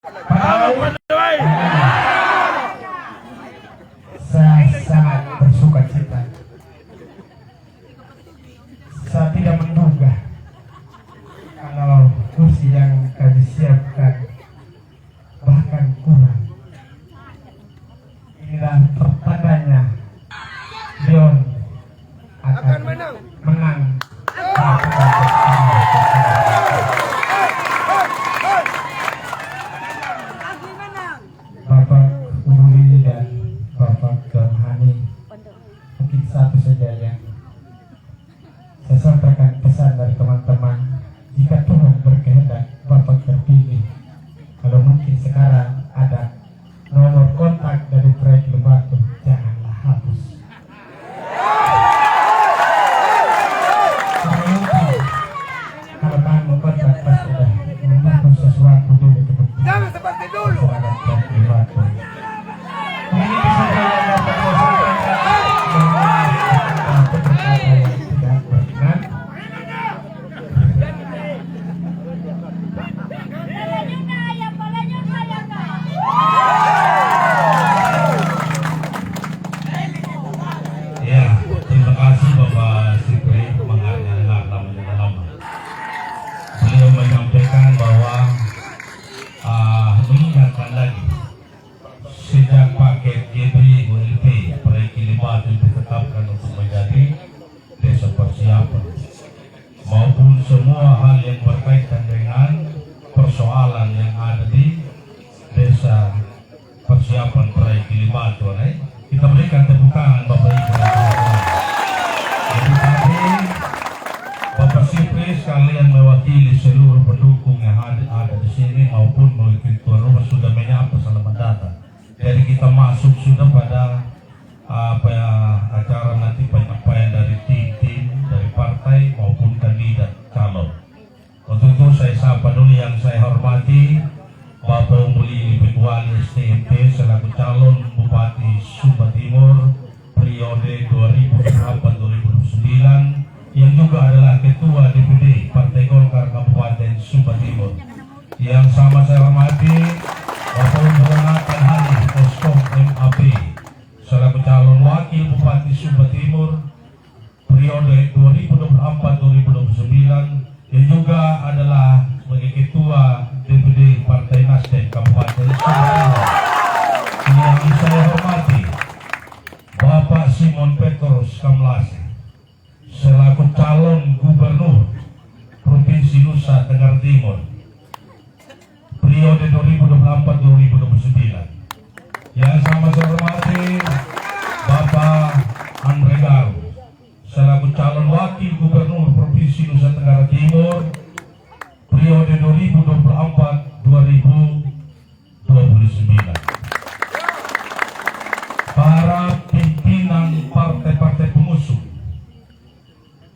Saya sangat bersuka cita. Saya tidak menduga kalau kursi yang kami siapkan bahkan kurang. Inilah pertandanya Leon akan menang. Bapak Umuli dan Bapak Gamhani, mungkin satu saja yang saya sampaikan pesan dari teman-teman. Jika Tuhan berkehendak Bapak terpilih, kalau mungkin sekarang ada nomor kontak dari proyek Lebatu, janganlah hapus. Kalau bahan mengkontak pasti sudah membantu sesuatu dulu ke depan. Jangan seperti dulu. Sejak paket GB ULP proyek Kilibatu ditetapkan untuk menjadi desa persiapan maupun semua hal yang berkaitan dengan persoalan yang ada di desa persiapan proyek Kilibatu, kita berikan tepuk tangan Bapak Ibu. Jadi tadi Bapak Sipri sekalian mewakili seluruh pendukung yang ada di sini maupun mewakili tuan rumah sudah menyapa selamat datang. Jadi kita masuk sudah pada acara nanti penyampaian dari tim dari partai maupun kandidat calon. Untuk itu saya sapa dulu yang saya hormati Bapak Umuli Bidwani STMP selaku calon Bupati Sumba Timur periode 2004-2009 yang juga adalah Ketua DPD Partai Golkar Kabupaten Sumba Timur. Yang sama saya hormati Bapak Umuranakan Hani Oskom MAP selaku calon wakil Bupati Sumba Timur periode 2024-2029 yang juga adalah sebagai Ketua DPD Partai Nasdem Kabupaten Sumba Timur. Yang saya hormati Bapak Simon Petrus Kamlase selaku calon Gubernur Provinsi Nusa Tenggara Timur periode 2024-2029. Yang sama saya hormati Bapak Andre Garu selaku calon wakil Gubernur Provinsi Nusa Tenggara Timur periode 2024-2029. Para pimpinan partai-partai pengusung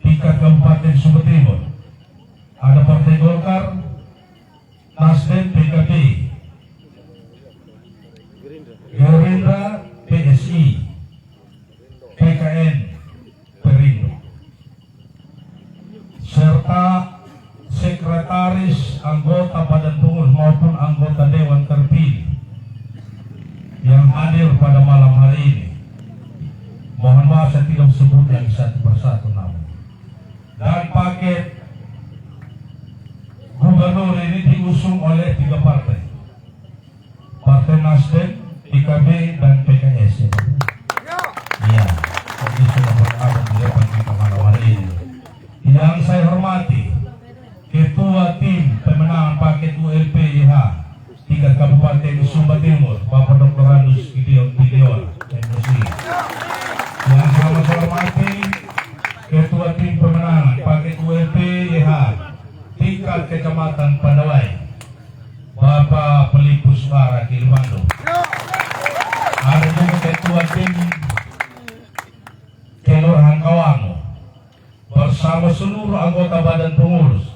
tingkat Kabupaten Sumba Timur, ada Partai Golkar, Nasdem, PKB, Gerindra, PSI, PKN, Perindo, serta sekretaris, anggota Badan Pengurus maupun anggota Dewan terpilih yang hadir pada malam hari ini. Mohon maaf saya tidak sebut lagi satu persatu nama. Dan paket gubernur ini diusung oleh 3 partai. Partai Nasdem, PKB, dan PKS. Iya, jadi sudah berada di depan kita malam hari ini. Yang saya hormati Ketua Tim Pemenangan Paket ULP YH tingkat Kabupaten Sumba Timur, Bapak Dr. Randus Gideon MSI. Yang sama saya hormati Ketua Tim Pemenangan Paket ULP YH tingkat Kecamatan Padawai, Bapak Pelipus Suara Kilibando. Ada juga Ketua Tim Kelurahan Kawango bersama seluruh anggota Badan Pengurus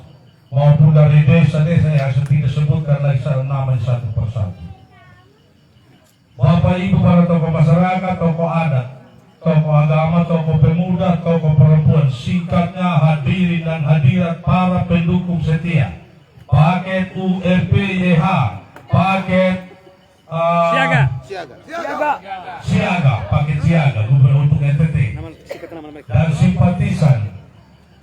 maupun dari desa-desa yang saya tidak sebutkan lagi nama satu persatu. Bapak Ibu para tokoh masyarakat, tokoh adat, tokoh agama, tokoh pemuda, tokoh perempuan, singkatnya hadirin dan hadirat para pendukung setia paket ULP YH paket Siaga. siaga, paket siaga gubernur untuk NTT dan simpatisan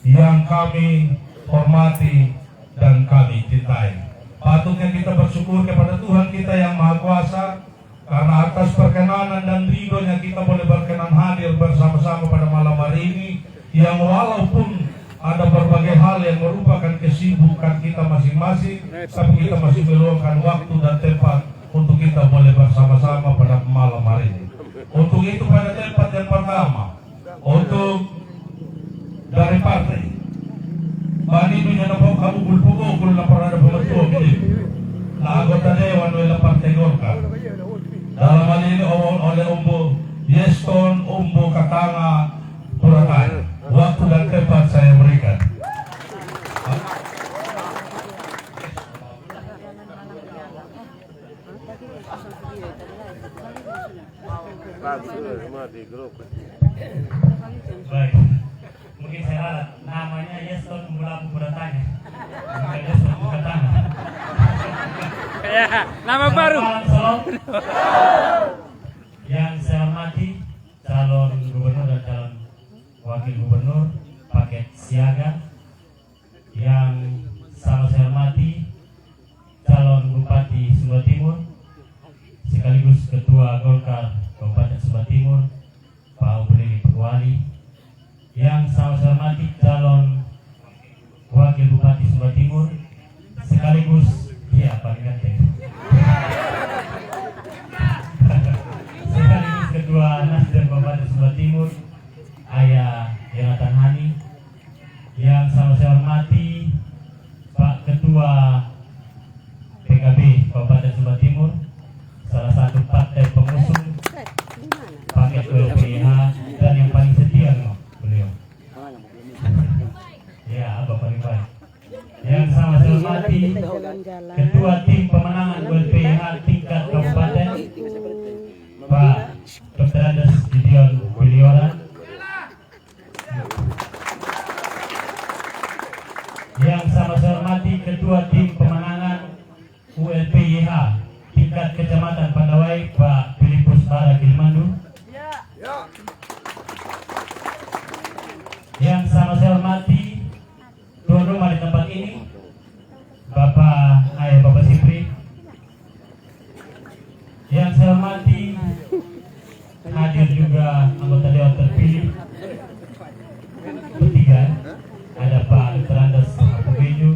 yang kami hormati dan kami cintai. Patutnya kita bersyukur kepada Tuhan kita yang Maha Kuasa karena atas perkenanan dan ridhonya kita boleh berkenan hadir bersama-sama pada malam hari ini, yang walaupun ada berbagai hal yang merupakan kesibukan kita masing-masing, tapi kita masih meluangkan waktu dan tempat untuk kita boleh bersama-sama pada malam hari ini. Untuk itu pada tempat yang pertama, untuk dari partai Bani dunia napok kamu bulpukul na parada pembentuk ini. Nah, anggota Dewan oleh Partai Golkar. Dalam hal ini oleh Umbu Yeston Umbu Katanga Purakai. Waktu dan tempat saya berikan. Baik, mungkin saya harap namanya Yeston Mulapu Beratanya, bukan Yeston Katanga. Ya, nama baru. Salam. Yang saya hormati calon gubernur dan calon wakil gubernur paket siaga. Yang sama saya hormati calon bupati Sumba Timur sekaligus ketua Golkar Kabupaten Sumba Timur Pak Ubeli Perwali. Yang sama saya hormati calon wakil bupati Sumba Timur sekaligus paling ganteng sekaligus ketua Nasdem Kabupaten Sumba Timur Ayah Yonatan Hani. Yang sama saya hormati Pak Ketua PKB Kabupaten Sumba Timur, salah satu partai pengusung paket LPH dan yang paling setia beliau. Ya, apa paling baik. Yang sama saya hormati Ketua Tim Pemenangan LPH tingkat Kabupaten Pak Dr. Andes Gideon Wilioran. Yang sama saya hormati Ketua Tim Pemenangan ULPYH tingkat Kecamatan Pandawai Pak Filipus Bara Gilmandu. Yang sama saya hormati tuan rumah di tempat ini Bapak Sipri. Yang saya hormati hadir juga anggota dewan terpilih bertiga, ada Pak Dr. Andes Apubeju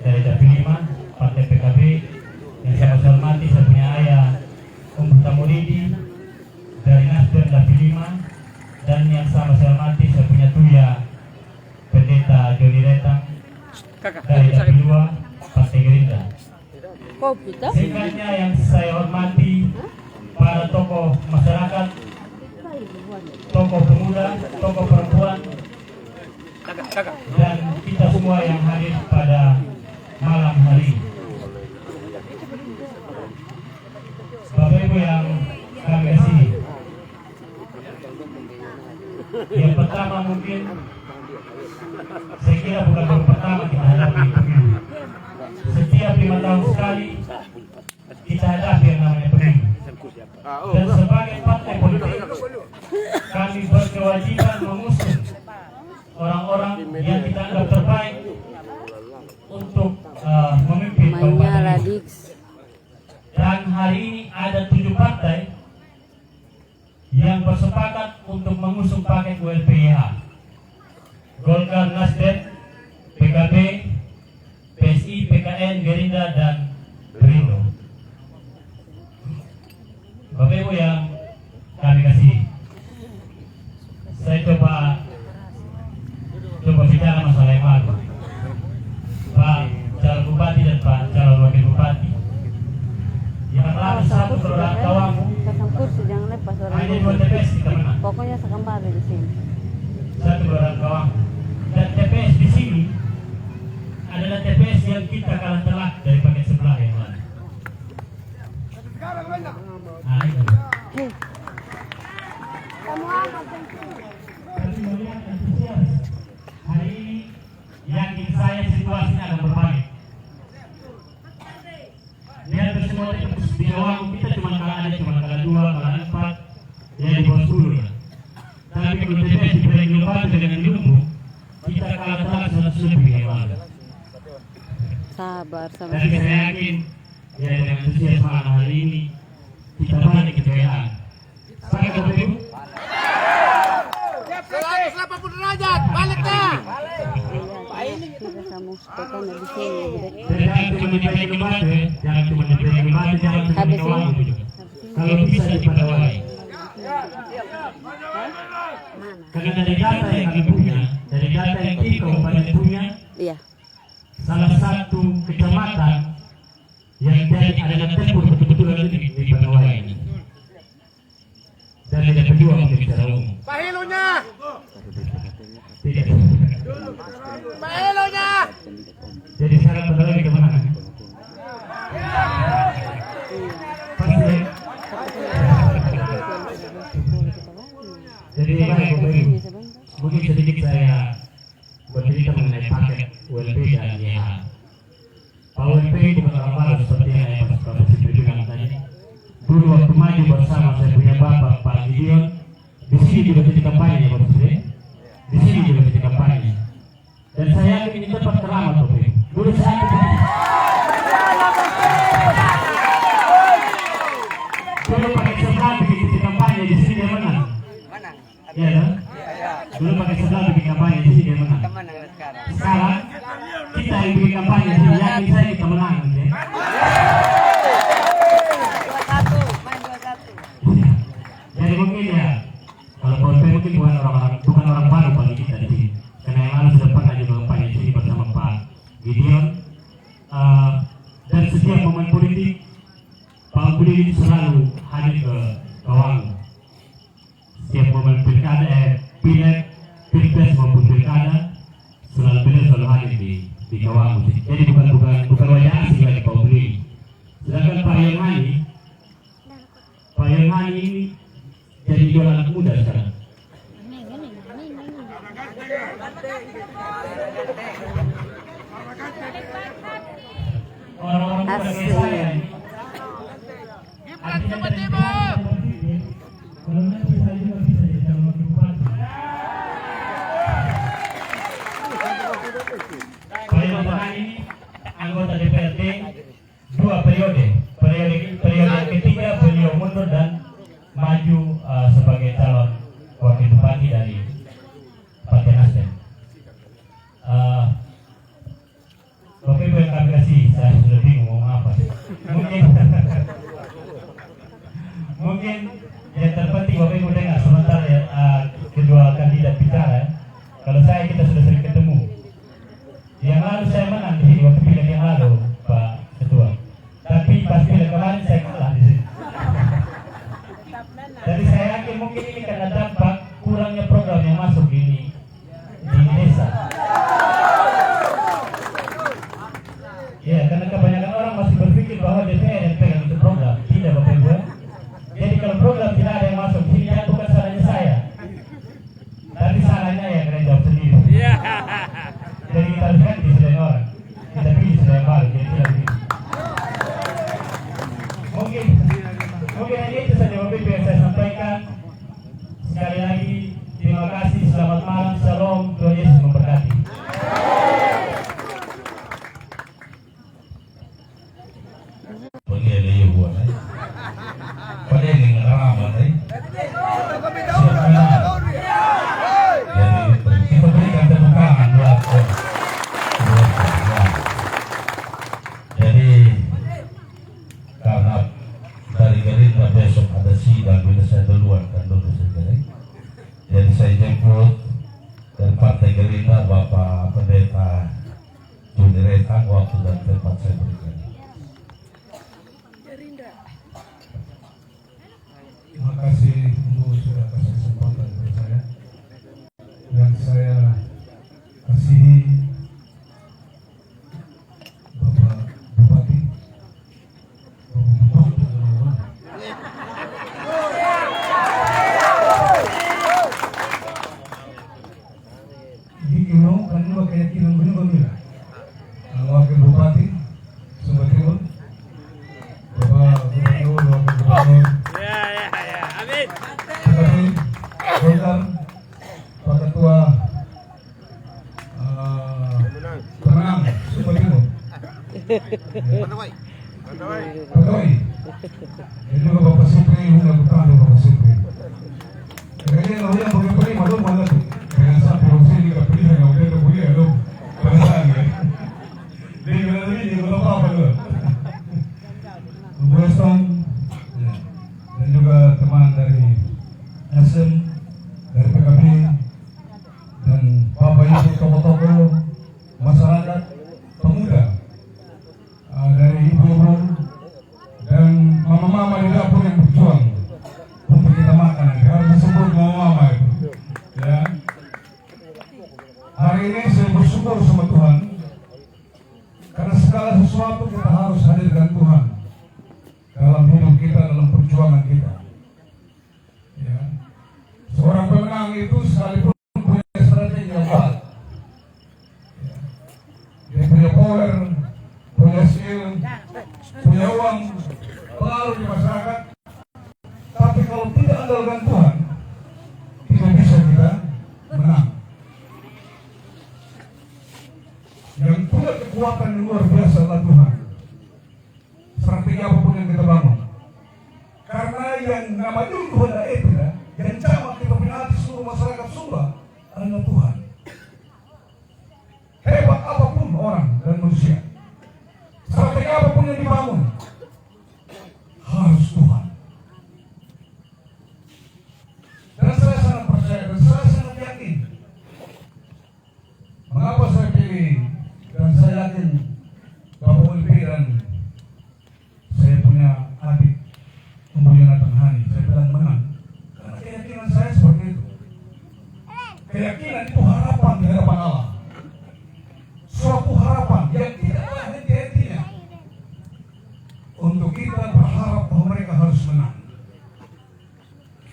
dari Dapil 5 Partai PKB. Yang saya hormati saya punya ayah Tamuridi dari Nasdem Dapil 5, dan yang sama saya hormati saya punya Tuya Pendeta Joni Retang dari Dapil 2 Partai Gerindra. Singkatnya yang saya hormati para tokoh masyarakat, tokoh pemuda, tokoh perempuan, dan kita semua yang hadir pada malam hari ini. Bapak Ibu yang kami kasihi, yang pertama mungkin saya kira bukan baru pertama kita hadapi pemilu. Setiap 5 tahun sekali kita hadapi yang namanya pemilu. Dan sebagai partai politik kami berkewajiban mengusung orang-orang yang kita anggap terbaik untuk memimpin kabupaten ini. Dan hari ini ada 7 partai yang bersepakat untuk mengusung paket ULPYH. Golkar, Nasdem, PKB, PSI, PKN, Gerindra, dan Perindo. Bapak Ibu yang kami kasih, saya coba bicara masalah yang baru. Pak calon bupati dan Pak calon wakil bupati, yang lalu satu program kawamu hanya 2 TPS kita menang. Pokoknya sekembali di sini. Satu program kawamu, dan TPS di sini adalah TPS yang kita kalah telak dari paket sebelah yang lain. Nah, itu. Tapi melihat antusias hari ini, yakin saya situasinya akan berbalik. Lihat semua di Jawa kita cuma kalah ada 2, kalah 4, ya di bawah 10 lah. Tapi kalau TPS di Pulau Batu dengan Lumbu, kita kalah telak 100 lebih yang lalu. Sabar sama Tapi saya yakin, ya dengan antusias malam hari ini, kita balik ke PA. Sepakat Bapak Ibu? 180 derajat, baliknya. kita sama sepekan di sini gitu. Jadi jangan cuma di Pulau Batu, jangan cuma di Pulau Batu, jangan cuma di Kawangu juga. Kalau bisa di Padawai. Karena dari data yang kami punya, dari data yang kita kabupaten punya, Iya. salah satu kecamatan yang jadi adalah tempur betul-betul di Padawai ini. Dan yang kedua mungkin secara umum. Pahilunya, Tidak. pahilunya. Jadi syarat Padawai kemenangan. Pasti. Jadi baik Bapak Ibu, mungkin sedikit saya bercerita mengenai paket ULP dan YH. Pak ULP bukan orang baru seperti yang Pak Presiden bilang tadi. Dulu waktu maju bersama saya punya bapak Pak Gideon, di sini juga titik kampanye ya Pak Presiden. Di sini juga titik kampanye. Dan saya yakin ini tempat keramat Bapak Ibu. Dulu saya dulu pakai sebelah bikin titik kampanye di sini dia menang. Iya kan? Dulu pakai sebelah bikin kampanye di sini dia menang. Sekarang kita yang bikin kampanye di sini yakin saya kita menang. Ya? Jadi mungkin ya, kalau Polpe mungkin bukan orang baru bagi kita di sini. Karena yang lalu sudah pernah juga kampanye di sini bersama Pak Gideon. Dan setiap momen politik, Pak Budi selalu hadir ke Kawangu. Setiap momen pilkada, pileg, pilpres maupun pilkada, beliau selalu hadir di Kawangu. Jadi bukan wajah asing lagi Pak Budi. Sedangkan Pak Yohani ini jadi idola anak muda sekarang. Orang-orang muda kayak saya ini. Artinya dari kalau nanti saya juga bisa jadi calon wakil bupati. Pak Yohani ini anggota DPRD 2 periode. Periode yang ketiga beliau mundur dan maju sebagai calon wakil bupati dari Partai Nasdem. Bapak Ibu yang kami kasih, saya sudah bingung ngomong apa. Mungkin yang terpenting Bapak Ibu dengar sebentar ya, kedua kandidat bicara. Kalau saya kita sudah sering ketemu. Yang lalu saya menang di sini waktu pileg yang lalu Pak Ketua. Tapi pas pileg kemarin saya kalah di sini. Jadi saya yakin mungkin ini karena dampak kurangnya program yang masuk ini di desa. Ya, karena kebanyakan orang masih berpikir bahwa DPR yang pegang itu program. Tidak Bapak Ibu. Jadi kalau program tidak ada yang masuk sini, ya bukan salahnya saya. Tapi salahnya ya kalian jawab sendiri. Jadi kita harus ganti selain orang. Kita pilih selain baru. Jadi tidak begitu. Mungkin hanya itu saja Bapak Ibu yang saya sampaikan. Sekali lagi terima kasih, selamat malam, shalom, Tuhan Yesus memberkati. Pagkili yung buwan ay. Pagkili ng araman ay. Siapa na? Jadi kita berikan tepuk tangan buat Jadi karena dari Gerindra besok ada sidang, bila saya duluan kan dulu saya. Jadi saya jemput dari Partai Gerindra Bapak Pendeta Judiretang waktu dan tempat saya berikan. Terima kasih Ibu sudah kasih kesempatan kepada saya. Yang saya kasihi Bapak Bupati, di Kinong kan ba kaya Kinong benar-benar Wakil Bupati Sumba Timur Bapak Pegawai. Ini juga Bapak Supri, udah bertahan Bapak Supri. Kayaknya namanya pegawai malu malah tuh. Kayak sampai Rosi juga pilih yang udah terpilih lo. Perasaan ya. Dia bilang ini dia belum apa juga. Bu Eston dan juga teman dari SM, dari PKB dan Bapak Ibu tokoh-tokoh masyarakat pemuda, dari ibu-ibu dan mama-mama di dapur yang berjuang untuk kita makan. Harus disebut mama-mama itu. Ya. Hari ini saya bersyukur sama Tuhan karena segala sesuatu kita harus hadirkan Tuhan dalam hidup kita, dalam perjuangan kita. Ya. Seorang pemenang itu sekalipun punya strategi yang kuat. Ya. Dia punya power, punya skill, punya uang, pengaruh di masyarakat. Tapi kalau tidak andalkan Tuhan, tidak bisa kita menang. Yang punya kekuatan yang luar biasa adalah Tuhan. Strategi apapun yang kita bangun. Karena yang namanya Tuhan ada etika, yang jamak kita punya hati seluruh masyarakat Sumba adalah Tuhan. Hebat apapun orang dan manusia, strategi apapun yang dibangun, harus Tuhan. Dan saya sangat percaya dan saya sangat yakin. Mengapa saya pilih dan saya yakin Bapak Ulpi dan saya punya adik Umbu Yonatan Hani, saya bilang menang. Karena keyakinan saya seperti itu. Keyakinan itu harapan di hadapan Allah. Suatu harapan yang tidak ada henti-hentinya. Untuk kita berharap bahwa mereka harus menang.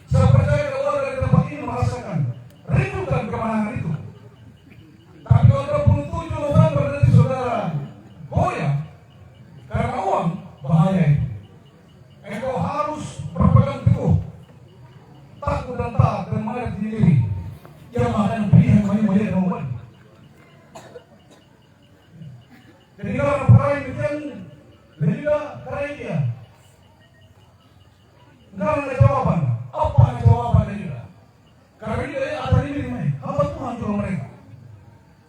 Saya percaya kalau warga di tempat ini merasakan rindukan kemenangan itu. Tapi kalau 27 November nanti saudara goyah karena uang, bahaya itu. Engkau harus berpegang teguh, takut dan taat dan mengerti diri. Yang akan pilihan banyak-banyak yang membuat. Jadi kalau perai yang lebih perai dia. Enggak ada jawaban. Apa ada jawabannya juga? Karena dia atas diri mereka. Hamba Tuhan juga mereka.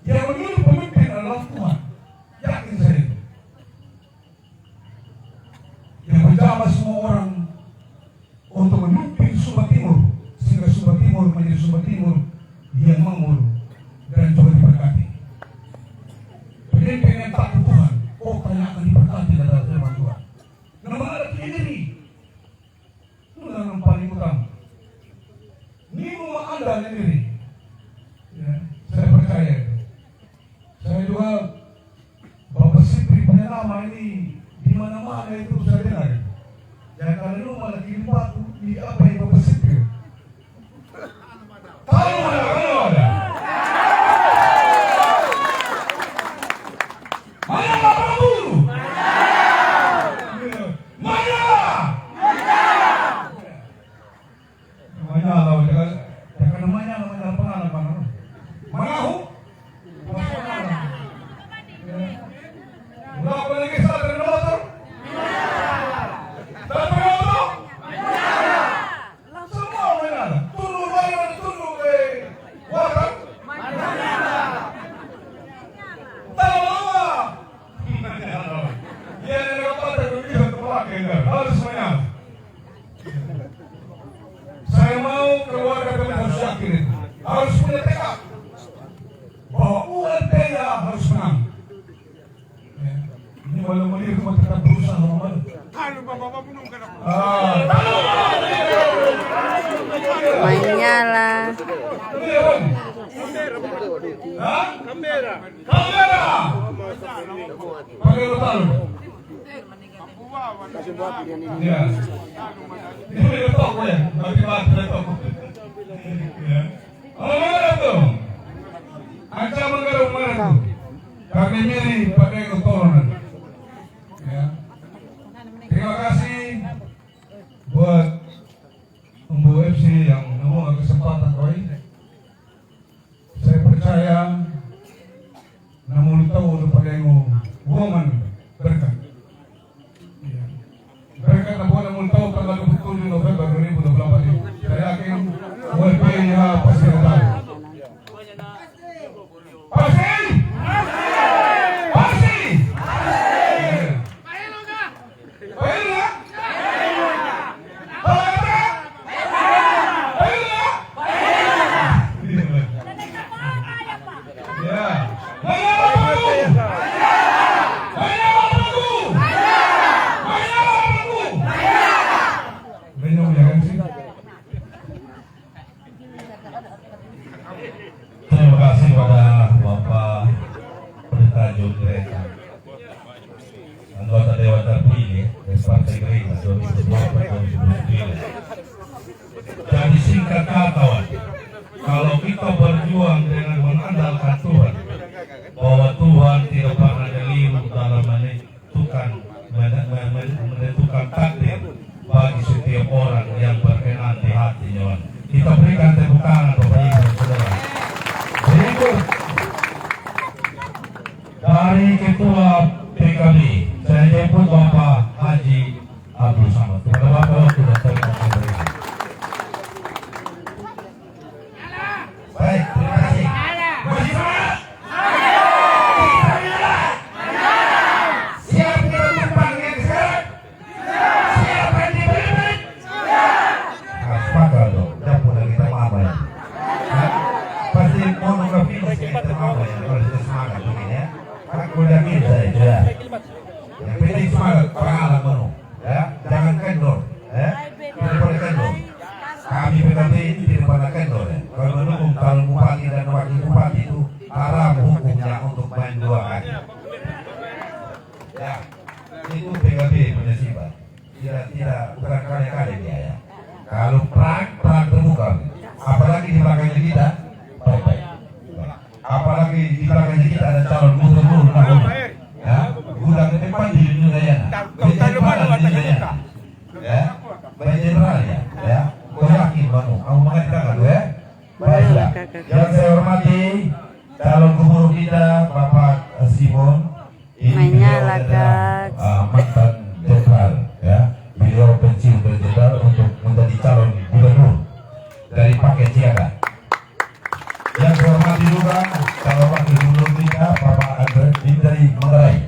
Yang memilih pemimpin adalah Tuhan. Yakin saya itu. Yang menjamah semua orang untuk memimpin Sumba Timur sehingga Sumba Timur menjadi Sumba Timur yang makmur dan juga diberkati. Pemimpin yang takut Tuhan, kotanya akan diberkati dalam firman Tuhan. Dan menghadapi diri, itu yang paling utama. Nimu anda sendiri. Ya, saya percaya itu. Saya juga Bapak Sipri punya nama ini di mana-mana itu saya dengar. Jangan kalau lu malah kirim batu di apa yang Bapak Sipri. Kalau ada. Mana Bapak Guru? Mana? Namanya Allah, jangan namanya apa? Manahu? Berapa lagi saat dari motor? Dan motor? Semua mana? Tunduk bayar, tunduk water? Tahu apa? Ya, ini apa ada begitu terpakai enggak? Harus semuanya. Saya mau keluarga kami harus yakin itu. Harus punya tekad bahwa UNT-nya harus menang. Ini walau melihat cuma tetap berusaha membantu. Mainnya lah. Kamera. Pakai total. Ya. Ini udah toko ya, mati-mati toko. Ya. Mana tuh? Ancaman garuk mana tuh? Kami ini pakai kotoran. Ya. Terima kasih buat Umbu FC yang membuka kesempatan Roy. Saya percaya namun tahu untuk pakai woman ulang tahun tanggal 27 November 2024 ini. Saya yakin ULP-nya pasti datang. Pasti! Pasti! Paelo nggak? Paelo nggak? Ya. Terima kasih kepada Bapak Pendeta Jogreka, anggota Dewan terpilih dari Partai Gerindra 2020-2029. Jadi singkat kata, kawan, kalau kita berjuang dengan mengandalkan Tuhan, bahwa Tuhan tidak pernah keliru dalam menentukan takdir bagi setiap orang yang berkenan di hatinya. Kita berikan tepuk tangan Bapak Ibu dan Saudara. Berikut dari Ketua PKB, saya jemput Bapak Haji Abdul Samad. Kepada Bapak waktu dan terima kasih. Baik, terima kasih. Masih semangat? Siap kita tumpangnya sekarang? Siap ready beribadah? Sepakat dong, dapur kita apa ya? Pasti mau nunggu kita apa ya? Kalau kita semangat begini ya. Aku udah bisa itu ya. Yang penting semangat, pengalaman penuh. Ya, jangan kendor. Ya, tidak boleh kendor. Kami PKB ini tidak pernah kendor ya. Kalau mendukung calon bupati dan wakil bupati itu haram hukumnya untuk main dua kaki. Ya, itu PKB punya sifat. Tidak bukan kali-kali dia ya. Kalau perang terbuka. Apalagi di belakangnya kita, baik-baik. Apalagi di belakangnya kita ada calon gubernur ya, gudang ke depan di Indonesia. Ya, baik general ya. Kau yakin Banu? Kamu mengatakan ya? Baiklah. Yang saya hormati calon gubernur kita Bapak Simon. Mainnya lagak. Mantan jenderal ya. Beliau pensiun dari jenderal untuk menjadi calon gubernur dari paket siaga. Yang saya hormati juga calon wakil gubernur kita Bapak Andre dari Manggarai.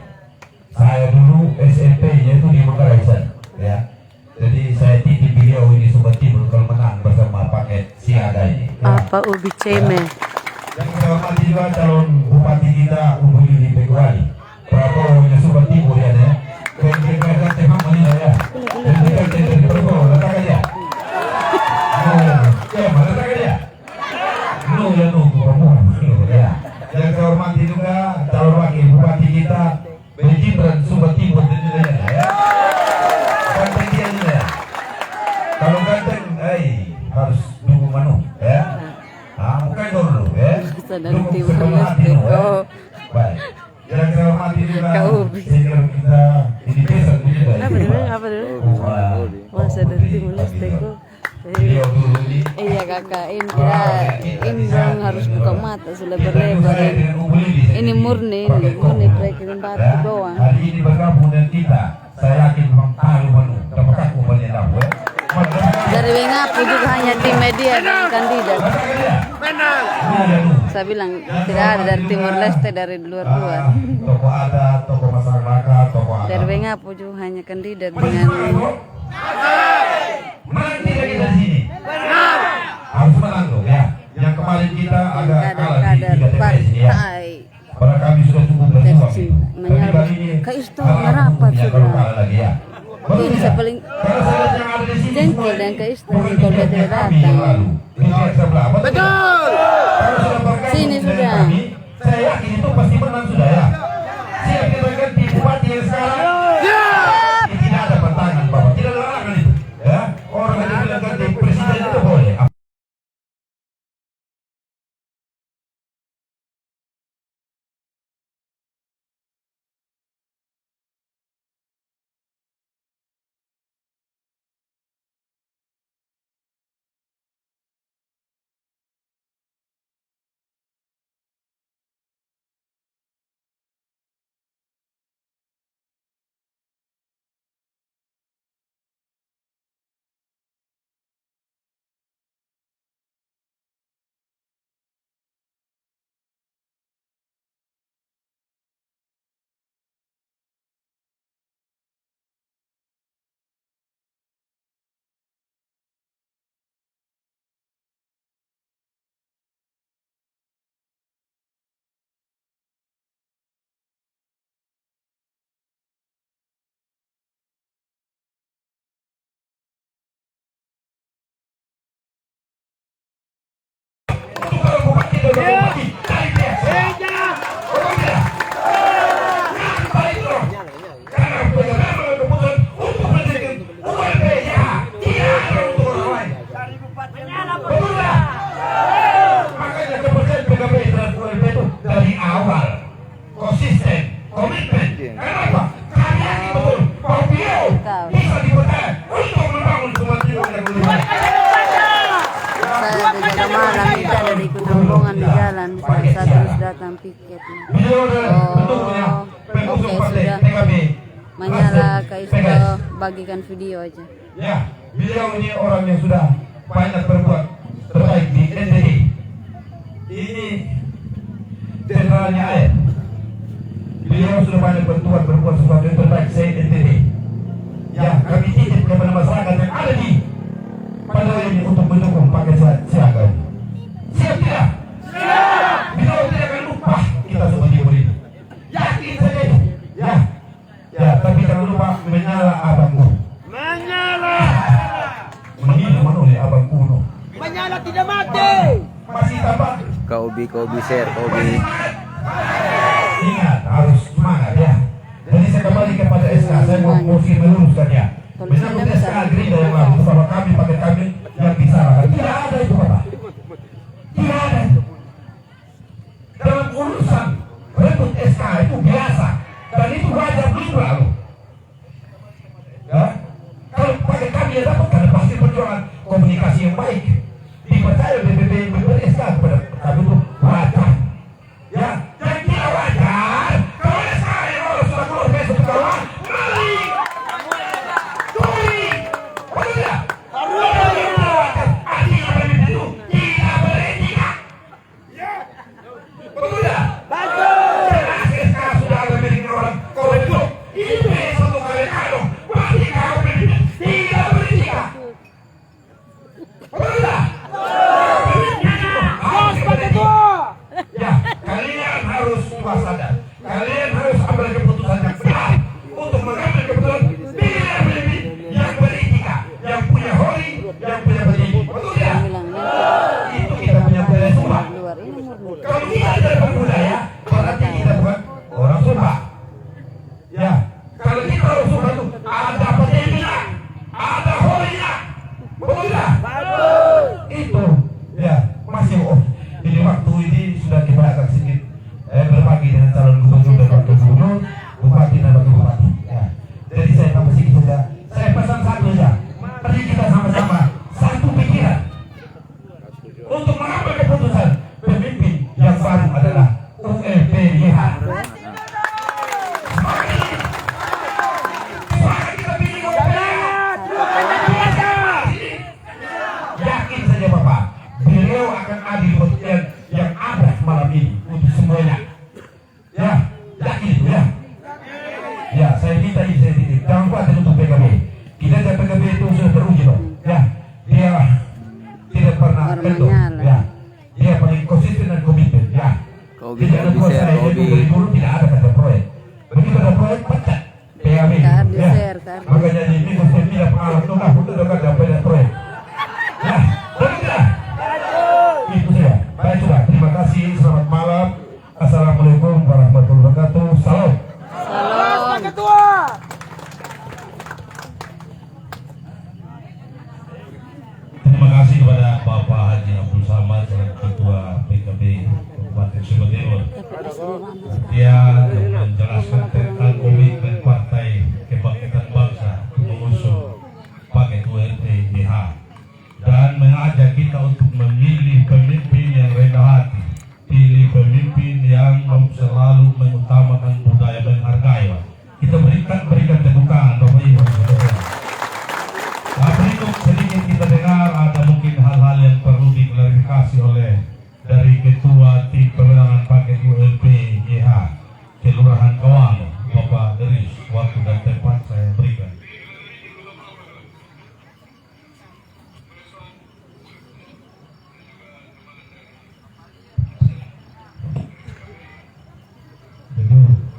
Saya dulu SMP-nya itu di Manggarai ya. Jadi saya titip beliau ini Sumber Timur kalau menang bersama paket siaga ini. Apa ubi ceme? Yang saya hormati juga calon bupati kita Ubu Yudi Begwali. Prabowo-nya Sumber Timur ya. Kemudian temang menilai ya. Kemudian dari Prabowo letak aja. Ya mana letak aja. Ya nunggu Prabowo ya. Yang saya hormati juga calon wakil bupati kita Bejibran Sumber Timur dan ya. Ganteng dia juga ya. Kalau ganteng, harus dukung Manu ya. Bukan dulu ya. Dukung sepenuh hati ya. Baik. Yang saya hormati juga senior kita ini desa juga. Apa dulu? Masa dari Timur Leste kok. Beliau dulu ini. Iya kakak, Indra harus buka mata sudah berlebar. Ini murni prekiran batu doang. Hari ini bergabung dengan kita. Saya yakin memang tahu Manu. Dapat aku banyak tahu ya. Dari Wengapu juga hanya tim media dan kandidat. Menang. Saya bilang tidak ada dari Timur Leste, dari luar-luar. Tokoh adat, tokoh masyarakat, tokoh adat. Dari Wengapu juga hanya kandidat dengan Menang tidak kita sini. Harus menang dong ya. Yang kemarin kita agak kalah di kader 3 TPS ini ya. partai. Pada kami sudah cukup berjuang. Versi menyalur ke istana merapat sudah. Kalah lagi ya. Ini saya paling Karena saya lihat yang ada di sini jengkel semua dan ke istana murid kalau dia murid tidak kami yang datang. lalu. Ini yang sebelah. Betul. Kalau sudah bergabung Sini dengan sudah. kami, saya yakin itu pasti menang sudah ya. Siap kita ganti bupati yang sekarang. Tidak ada pertanyaan Bapak. Tidak ada larangan itu. Ya. Orang yang bilang ganti presiden itu boleh. malam kita ada ikut rombongan di jalan, saya terus datang piket. Oke, sudah menyala, Kak Isdo bagikan video aja. Ya, beliau ini orang yang sudah banyak berbuat terbaik di NTT. Ini generalnya air. Beliau sudah banyak berbuat sesuatu yang terbaik se NTT. Ya, kami titip kepada masyarakat yang ada di Padang ini untuk mendukung paket siaga. Siap tidak? Siap. Beliau tidak akan lupa kita semua di ini. Yakin saja itu. Ya. Ya, tapi jangan lupa menyala abangku. Menyala. Menghina menoleh abang kuno. Menyala tidak mati. Masih tambah. Kaubi share, Kaubi. Ingat, harus semangat ya. Jadi saya kembali kepada SK, saya mau meluruskan ya. Menyambut SK Gerindra yang lalu bersama kami, pakai kami yang disalahkan. Tidak ada itu Bapak. Tidak ada itu. Dalam urusan rekrut SK itu biasa. Dan itu wajar juga loh. Ya, kalau pakai kami yang dapat karena pasti perjuangan komunikasi yang baik. Dipercaya BPP SK kepada kami itu wajar. Ya, yang tidak wajar. Kalau SK yang orang sudah keluar besok kawan, maling, curi, betul tidak? Artinya BPP itu tidak beretika. Betul tidak? SK sudah ada milik orang korupsi. Ini satu kali kado. Berarti kau BPP tidak beretika. Betul tidak? Ya, kalian harus waspada. Kalian harus ambil keputusan yang benar untuk mengambil keputusan pilih pemimpin yang beretika, yang punya hori, yang punya berdiri. Betul tidak? Itu kita punya budaya Sumba. Kalau kita tidak berbudaya, berarti kita bukan orang Sumba. Ya, kalau kita orang Sumba itu ada berdirinya, ada horinya. Betul tidak? Itu, ya, masih ini waktu ini sudah dibahas sedikit berbagi dengan calon gubernur dan wakil gubernur, bupati dan wakil bupati. Ya. Jadi saya tambah sedikit saja. Saya pesan satu saja. Mari kita sama-sama satu pikiran untuk mengambil keputusan pemimpin yang baru adalah ULPYH. Semangat kita pilih ULPYH. Yakin saja Bapak, beliau akan adil keputusan yang ada malam ini untuk semuanya. Ya, yakin itu ya. Ya, saya minta ini saya titip. Jangan khawatir untuk PKB. Kinerja PKB itu sudah teruji loh. Ya, dia tidak pernah kendor. Ya, dia paling konsisten dan komitmen. Ya. Jadi ada dua saya itu dari dulu tidak ada kata proyek. Begitu ada proyek pecat PKB. Ya. Makanya di minggu saya tidak pengalaman itu lah untuk dekat dapat proyek. Ya, betul. Itu saja. Baik sudah. Terima kasih. Selamat malam. Assalamualaikum warahmatullahi wabarakatuh. Salam. Salam. Ketua. Terima kasih kepada Bapak Haji Abdul Samad selaku Ketua PKB Kabupaten Sumba Timur. Dia menjelaskan tentang komitmen Partai Kebangkitan Bangsa mengusung paket ULPYH dan mengajak kita untuk memilih pemimpin yang rendah hati, pilih pemimpin yang selalu mengutamakan budaya menghargai. Kita berikan tegukan Bapak Ibu. Nah, berikut sedikit kita dengar ada mungkin hal-hal yang perlu diklarifikasi oleh dari Ketua Tim Pemenangan Paket ULPYH Kelurahan Kawang, Bapak Deris. Waktu dan tempat saya berikan.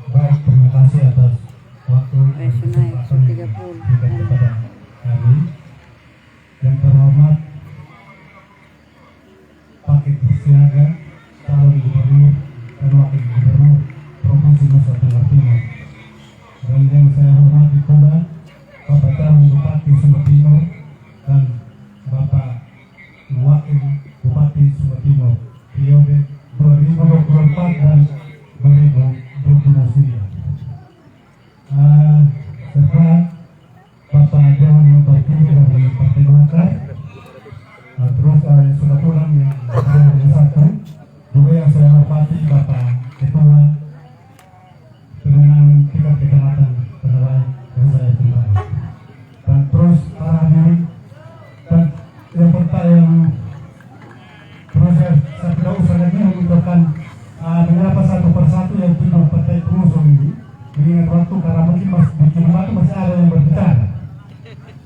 Baik, terima kasih atas waktu dan Naik kesempatan yang 30. diberikan kepada kami. Yang terhormat paket siaga calon gubernur dan wakil gubernur Provinsi Nusa Tenggara Timur. Dan yang saya hormati pula Bapak calon Bupati Sumba Timur dan Bapak Wakil Bupati Sumba Timur periode 2024 dan 2029. Serta Bapak Dewan Menteri dari Partai Golkar, terus yang sudah pulang yang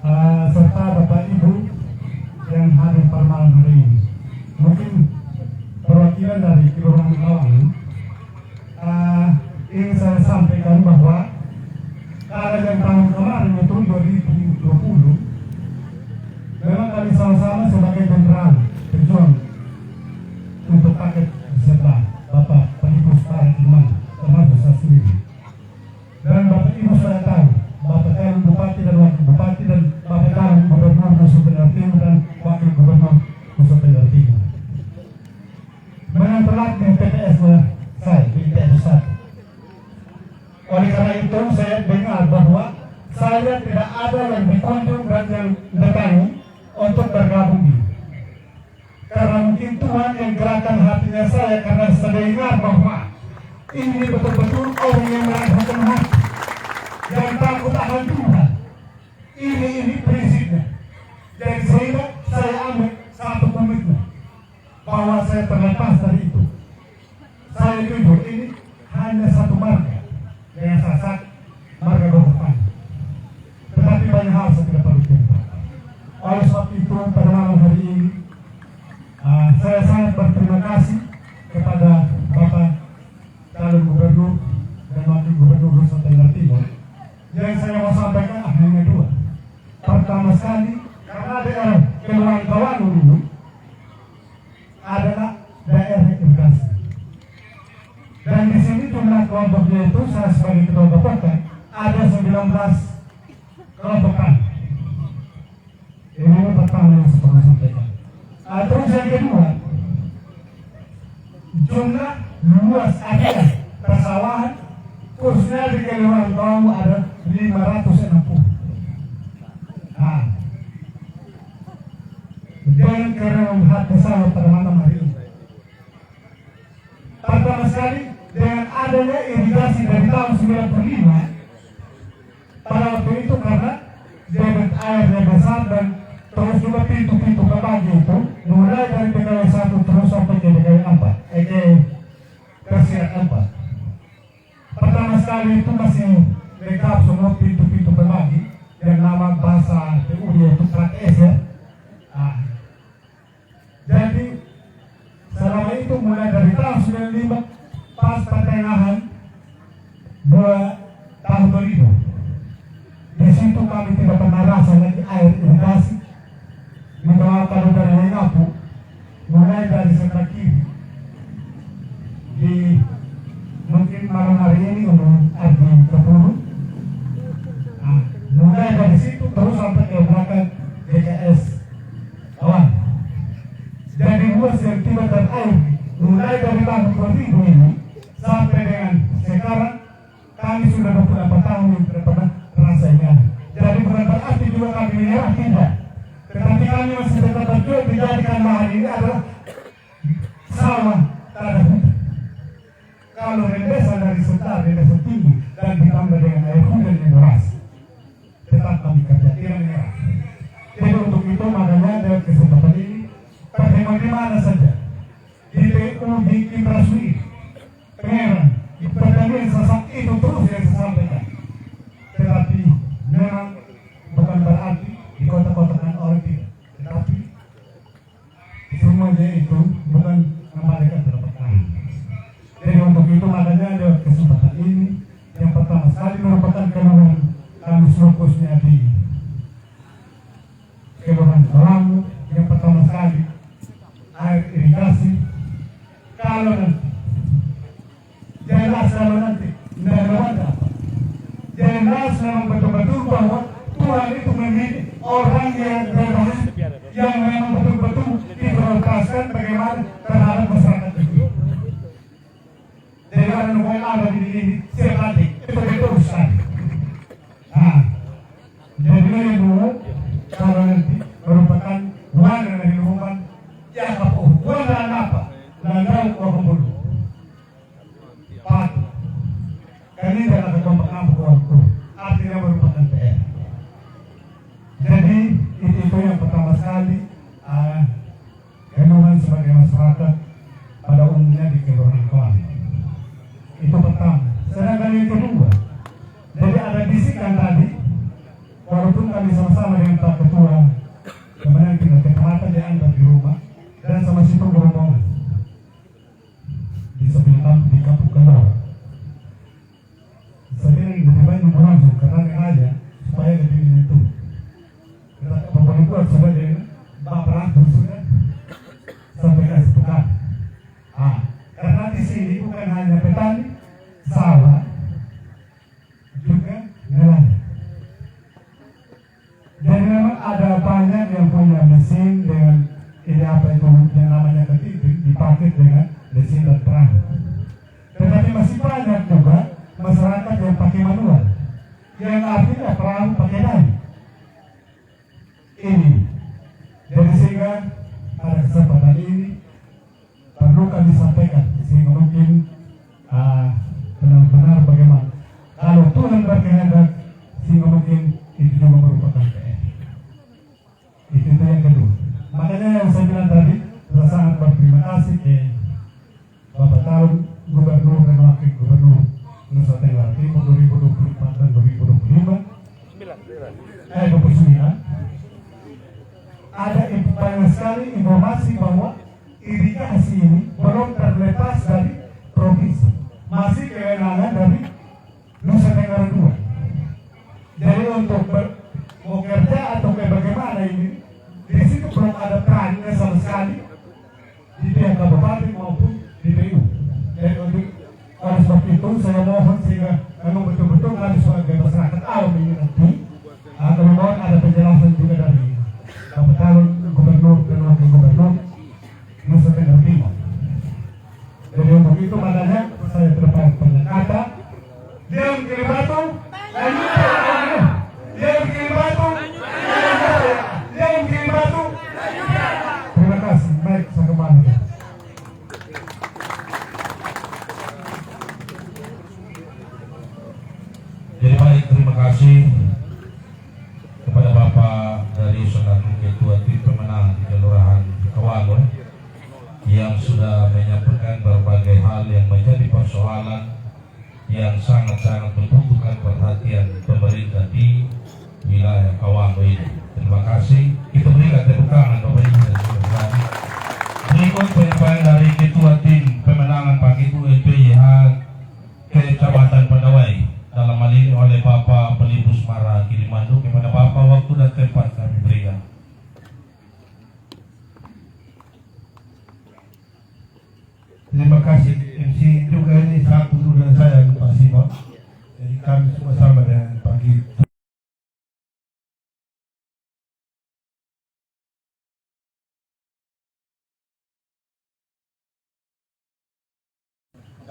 serta Bapak Ibu yang hadir pada malam hari ini. Mungkin perwakilan dari Kelurahan Lawang ingin saya sampaikan bahwa karena yang tahun kemarin itu 2020 memang kami sama-sama sebagai general berjuang untuk paket beserta Bapak Ibu para teman termasuk saya sendiri. Dan Bapak Ibu sudah tahu Bapak Calon Bupati dan Wakil Bupati dan Bapak Calon Gubernur Nusa Tenggara Timur dan Wakil Gubernur Nusa Tenggara Timur. Menang di PTS saya di PTS 1. Oleh karena itu saya dengar bahwa saya tidak ada yang dikunjung dan yang datang untuk bergabung ini. Karena mungkin Tuhan yang gerakan hatinya saya karena saya dengar bahwa ini betul-betul orang yang merasakan hati yang takut akan Tuhan. Ini prinsipnya. Jadi sehingga saya ambil satu komitmen bahwa saya terlepas dari itu. Saya jujur ini hanya satu marga yang sasak marga Gopal. Tetapi banyak hal saya tidak perlu cerita. Oleh sebab itu pada malam hari ini saya sangat berterima kasih kepada Bapak Calon Gubernur dan Wakil Gubernur Nusa Tenggara Timur. Yang saya mau sampaikan hanya dua. Pertama sekali, karena daerah Kelurahan Kawangun ini adalah daerah irigasi. Dan di sini jumlah kelompoknya itu saya sebagai ketua Bapakkan ada 19 kelompokan. Ini pertama yang saya perlu sampaikan. Terus yang kedua, jumlah luas area persawahan khususnya di Kelurahan Kawangun ada 560. Dengan kerendahan hati saya pada malam hari ini. Pertama sekali dengan adanya irigasi dari tahun 95 pada waktu itu karena debit airnya besar dan terus juga pintu-pintu berbagi itu mulai dari PKW 1 terus sampai ke PKW 4 ke Persiat 4. Pertama sekali itu masih lengkap semua pintu-pintu berbagi yang nama bahasa PU yaitu plat S ya. Jadi selama itu mulai dari tahun 95 pas pertengahan 2 tahun 2000 di situ kami tidak pernah rasa lagi air irigasi di bawah kalau dari Lengapu mulai dari sebelah kiri di mungkin malam hari ini untuk Ardi Kepulu mulai dari situ terus sampai ke belakang DKS Kawan. Jadi luas yang tidak terair mulai dari tahun 2000 ini sampai dengan sekarang kami sudah 28 tahun yang tidak pernah rasa ini ada. Jadi bukan berarti juga kami menyerah, tidak. Tetapi kami masih tetap berjuang menjadikan lahan ini adalah sawah tanah hutan. Kalau rendesan dari setar, rendesan tinggi dan ditambah dengan air hujan yang deras, tetap kami kerja, tidak menyerah. Jadi untuk itu makanya dari kesempatan ini pertemuan di mana saja di PU, di infrastruktur, pengeran, di pertanian sesak itu terus yang saya sampaikan. Tetapi memang bukan berarti di kota-kota kan orang tidak, tetapi semuanya itu bukan kembalikan telapak tangan. Jadi untuk itu makanya ada kesempatan ini yang pertama sekali merupakan kelurahan kami fokusnya di Kelurahan Kawangun yang pertama sekali air irigasi. Kalau nanti jelas kalau nanti tidak ada apa, jelas memang betul-betul bahwa Tuhan itu memilih orang yang bebas, yang memang betul-betul diprioritaskan bagaimana terhadap masyarakat itu. Jadi ada di siapa itu betul sekali. Jadi yang dulu kalau nanti merupakan warga dari rumah ya kapur, warga apa? Langau kapur. Pak, kami adalah kelompok kampung artinya merupakan PR. Jadi itu yang pertama sekali Kelurahan sebagai masyarakat pada umumnya di Kelurahan Kawangun. Itu pertama. Sedangkan yang kedua, jadi ada bisikan tadi, walaupun kami sama-sama dengan diangkat di rumah dan sama situ ngomong di sebelah di kampung Kendor. Saya bilang lebih baik langsung karena aja supaya lebih itu. Kita pokoknya buat sebagai bapak sudah sampai ke sepekan. Karena di sini bukan hanya petani, sawah, juga nelayan. Jadi memang ada banyak yang punya mesin dengan ini apa itu yang namanya ketitik dipakai dengan mesin dan perahu. Tetapi masih banyak juga masyarakat yang pakai manual, yang artinya perahu pakai dai. Ini, jadi sehingga ada kesempatan ini perlu kami sampaikan sehingga mungkin benar-benar bagaimana kalau Tuhan berkehendak sehingga mungkin itu juga merupakan PR. Itu yang kedua. Makanya yang saya bilang tadi, saya sangat berterima kasih ke Bapak Tahun Gubernur dan Wakil Gubernur Nusa Tenggara Timur 2024 dan 2025. 29. Ada banyak sekali informasi bahwa irigasi ini belum terlepas dari provinsi, masih kewenangan dari Nusa Tenggara II. Jadi untuk bekerja atau bagaimana ini, di situ belum ada perannya sama sekali di pihak kabupaten maupun di PU. Jadi untuk oleh sebab itu saya mohon sehingga memang betul-betul kami sebagai masyarakat awam ini nanti kami mohon ada penjelasan juga dari Bapak Calon Gubernur dan Wakil Gubernur Nusa Tenggara Timur. Jadi untuk itu makanya saya terpaksa kata dia mengirim batu, dia mengirim batu, dia mengirim batu. Terima kasih. Baik, saya kembali. Jadi baik, terima kasih kepada Bapak dari Saudara Ketua Tim Pemenang di Kelurahan Kawalo yang sudah menyampaikan berbagai hal yang menjadi persoalan yang sangat-sangat membutuhkan perhatian pemerintah di wilayah Kawalo ini. Terima kasih. Kita berikan tepuk tangan Bapak Ibu dan saudara. Berikut penyampaian dari Ketua Tim Pemenangan Pakitu LPYH Kecamatan Padawai dalam hal ini oleh Bapak Pelibus Mara Kilimandu. Kepada Bapak waktu dan tempat kami berikan. Terima kasih MC juga ini satu dan saya Pak Simon. Jadi kami semua sama dengan pagi.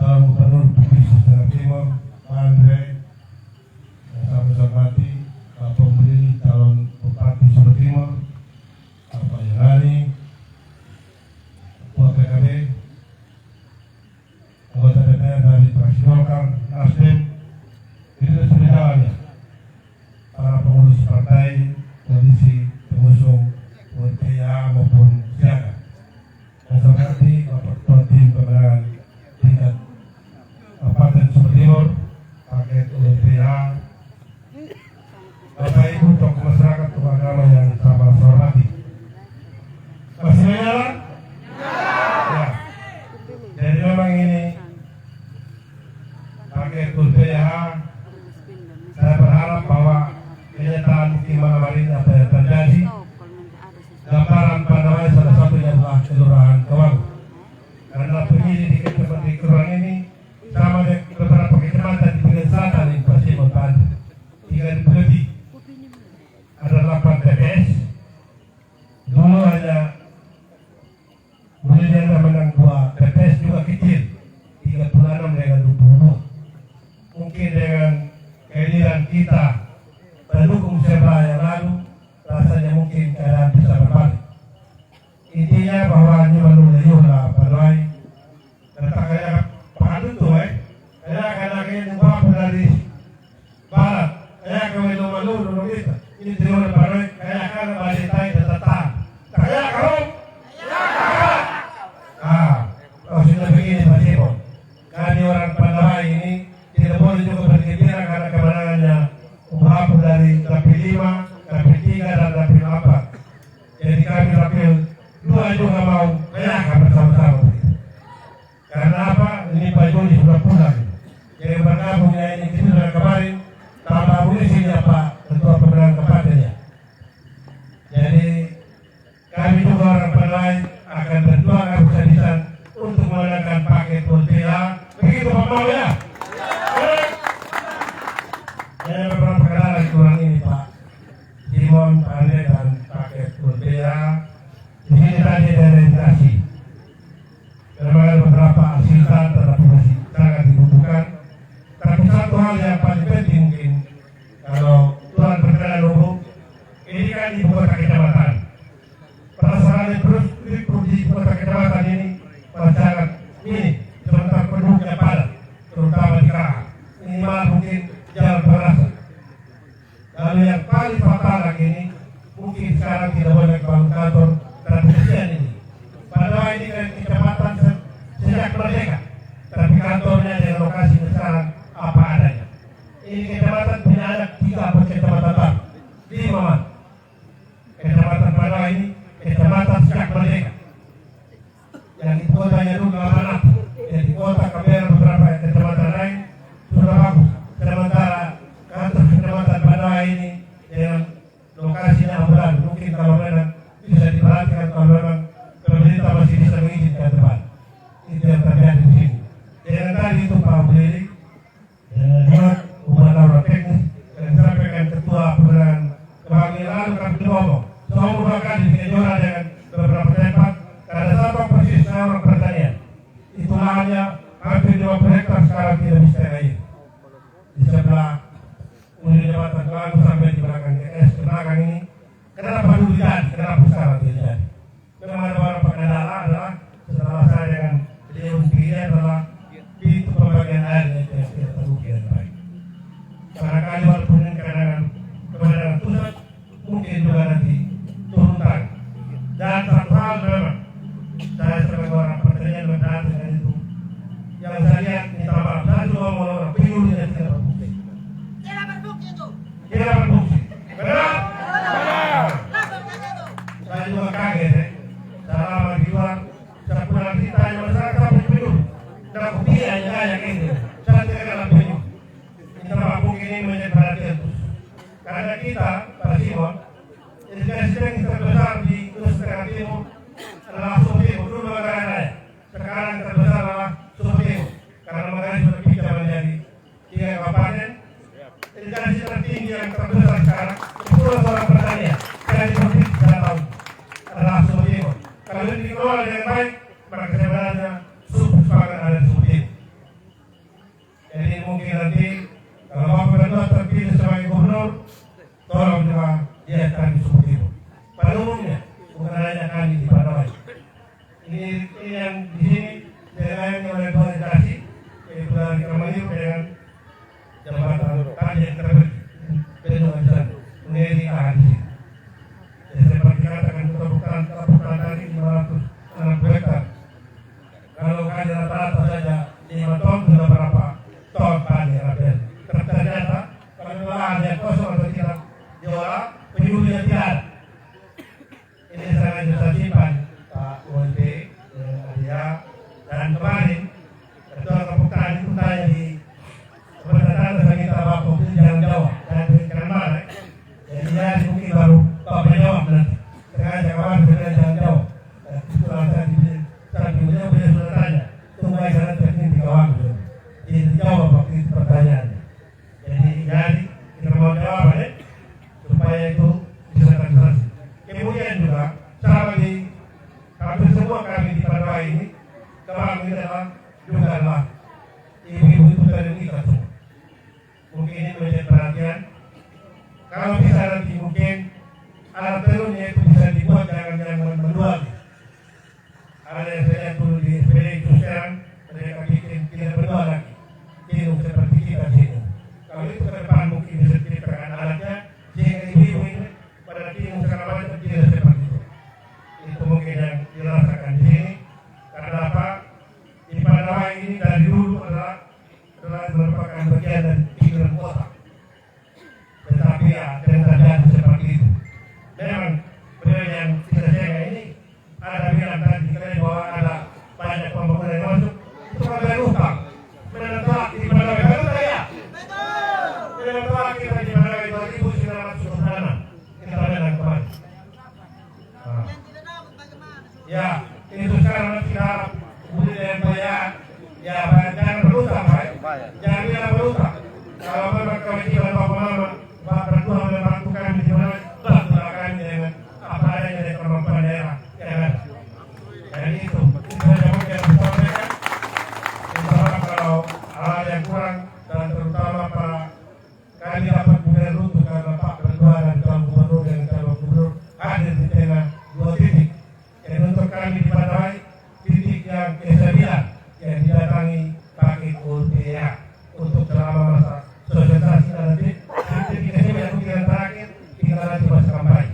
Salam Gubernur Provinsi Nusa Timur, Pak Andre, saya hormati Pak Pembeli calon Bupati Nusa Timur, Pak Yahani, Ketua PKB, anggota DPR dari fraksi Golkar, Nasdem, itu sudah jalannya. Para pengurus partai, koalisi, pengusung, UMPA maupun siaga. Dan seperti Bapak Ketua Tim Pemenangan tingkat Kabupaten Nusa Timur, paket UMPA, Bapak Ibu tokoh masyarakat tokoh agama yang sama saya hormati. Masih menyala? Ya. Jadi memang ini pakai UMPA, saya berharap bahwa kenyataan mungkin malam hari ini apa yang terjadi. Gambaran Padawai salah satunya adalah Kelurahan Kawang. Karena begini di kelurahan ini sama dengan beberapa kecamatan di bagian selatan yang pasti membantu 3.000 lebih. Ada 8 TPS. Dulu hanya kemudian menang 2 TPS juga kecil, 36 dengan 22. Mungkin dengan kehadiran kita pendukung Sebra yang lalu, rasanya mungkin keadaan bisa berbalik. Intinya bahwa ini menurut lah Padawai, kata kayak padu tuh kayak yang bawa dari barat, kayak kawin malu dulu kita. Ini terima Padawai, kayak kan balitai tetap, kayak kalau, sudah begini Pak Simon. Kami orang Padawai ini tidak boleh juga bergembira karena kemenangannya menghapus dari dapil 5, dapil 3 dan dapil 4. Jadi kami dapil Semoga orang Padai akan berjuang habis-habisan untuk memenangkan paket Ultria. Begitu Pak Mau ya? Saya beberapa kenalan kurang ini Pak Simon, Pak Ande dan paket Ultria. Di sini tadi ada registrasi. Memang ada beberapa asisan tetapi masih sangat dibutuhkan. Tapi satu hal yang paling penting mungkin kalau Tuhan berkenan umum, ini kan ibu kota kecamatan. Perasaan terus di ibu kota kecamatan ini sangat ini sementara penduduknya padat, terutama di Keraha. Minimal mungkin jalan berasa. Lalu yang paling fatal lagi ini, mungkin sekarang tidak boleh bangun kantor tradisian ini. Padahal ini kan kecamatan sejak merdeka, tapi kantornya di lokasi sekarang apa adanya. Ini kecamatan punya anak 3 kecamatan baru, 5 man. Kecamatan Padang ini kecamatan sejak merdeka. Yang di kotanya dulu mana? Yang di kota Kabera beberapa kecamatan lain sudah bagus. Sementara kantor kecamatan Padang ini yang lokasinya ambulan, mungkin kalau memang bisa diperhatikan kalau memang pemerintah masih bisa mengizinkan depan. Itu yang terjadi di sini. Yang tadi itu Pak Beli, lihat hubungan orang teknis dan sampaikan ketua pemenang kemarin lalu kami ngomong. Saya merupakan di Kejora dengan beberapa tempat karena sama persis orang pertanian. Itu lahannya hampir 20 hektar sekarang tidak bisa air. Di sebelah unit jabatan Kelangu sampai di belakang GS ke belakang ini. Kenapa dulu jadi? Kenapa sekarang tidak jadi? Memang ada beberapa kendala adalah setelah saya dengan beliau sendiri adalah pintu pembagian airnya itu yang tidak terbukti dengan baik. Barangkali walaupun ini kebenaran pusat mungkin juga nanti turun tangan. Dan satu hal memang saya sebagai orang pertanian berdaat dengan itu yang saya lihat minta maaf saya juga mau orang penyuluhnya tidak terbukti. Tidak berbukti itu. Tidak berbukti. Benar? Benar. Saya juga kaget ya. Selama di luar saya pulang cerita yang masyarakat sampai penyuluh. Dan bukti yang ini saya tidak kenal penyuluh. Minta maaf mungkin ini menjadi perhatian terus. Karena kita, Pak Simon, edukasi yang terbesar di Nusa Tenggara Timur adalah Sumber dulu negara raya. Sekarang terbesar adalah Sumber karena negara sudah bisa menjadi 3 kabupaten. Edukasi tertinggi yang terbesar sekarang itu seorang pertanian yang diproduksi setiap tahun adalah Sumber. Kalau ini dikelola dengan baik, maka sebenarnya subpangan ada di Sumber. Jadi mungkin nanti kalau Bapak Berdua terpilih sebagai gubernur, tolong juga dia akan Sumber. Pada umumnya bukan hanya kami di Padang. Ini yang di sini dengan oleh koordinasi yaitu dari Kamayu dengan jabatan kami yang terbit dengan menjadi ahli di sini. Jadi seperti katakan kebutuhan tadi 560 hektar. Kalau kali rata-rata saja 5 ton sudah berapa ton padi Rabel. Ternyata kalau lahan yang kosong atau tidak diolah penyuluhnya tidak ada. Ini sangat bisa simpan Pak UNT, Adia, dan kemarin ketua keputaan itu tanya di kebenaran saya minta Bapak itu jangan jawab, jangan berikan mana. Jadi dia mungkin baru Bapak jawab nanti. Sengaja kawan sebenarnya jangan jawab. Itulah saya beliau sudah tanya, tunggu aja nanti ini kawan. Jadi dijawab waktu itu pertanyaannya. Jadi kita mau jawab supaya itu bisa terselesai. Kemudian juga sama di hampir semua kami di Padang ini kemarin ini adalah juga adalah ibu-ibu itu dari kita semua. Mungkin ini menjadi perhatian. Kalau bisa nanti mungkin alat telurnya itu bisa dibuat jangan menjual. Ada yang saya dulu di SPD itu sekarang mereka bikin tidak menjual lagi. Ini seperti kita sini. Kalau itu ke depan mungkin bisa diberikan alatnya sehingga ibu-ibu ini pada timur sekarang tidak seperti itu. Itu mungkin yang dirasakan di sini. Karena apa? Di Padang ini dari dulu adalah merupakan bagian dari pikiran kota. Tetapi ya terjadi seperti itu. Memang Ya, itu sekarang kita budaya ya jangan berutang, Pak. Jangan bilang berutang. Kalau memang kewajiban Bapak berdua melakukan di mana, bantulah kami dengan apa adanya dari kemampuan daerah. Jangan. Jadi itu saja mungkin yang saya sampaikan. Insya Allah kalau hal yang kurang dan terutama Pak, kami dapat kemudian runtuh karena Pak berdua dan calon gubernur dan calon gubernur hadir di tengah dua titik. Dan untuk kami di Padawai, titik yang ke-9 yang didatangi pakai UPA untuk selama masa sosialisasi nanti titik ke-9 yang terakhir tinggal nanti masa kampanye.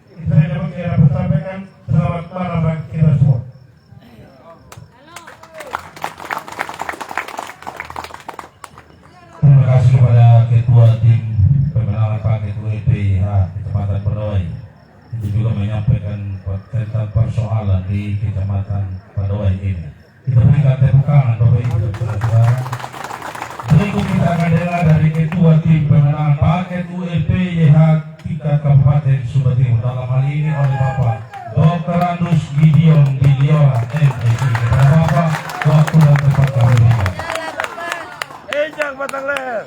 Itu saja mungkin yang saya sampaikan. Selamat malam bagi kita semua. Terima kasih kepada Ketua Tim Pemenangan Paket UPH Kecamatan Padawai. Itu juga menyampaikan tentang persoalan di Kecamatan Padawai ini. Kita berikan tepuk tangan Bapak Ibu dan Saudara. Berikut kita akan dengar dari Ketua Tim Pemenangan Paket UPH tingkat Kabupaten Sumba Timur, dalam hal ini oleh Bapak Dr. Andus Gideon Biliola MSc. Kepada Bapak, waktu dan tempat kami berikan. Ejak batang leher.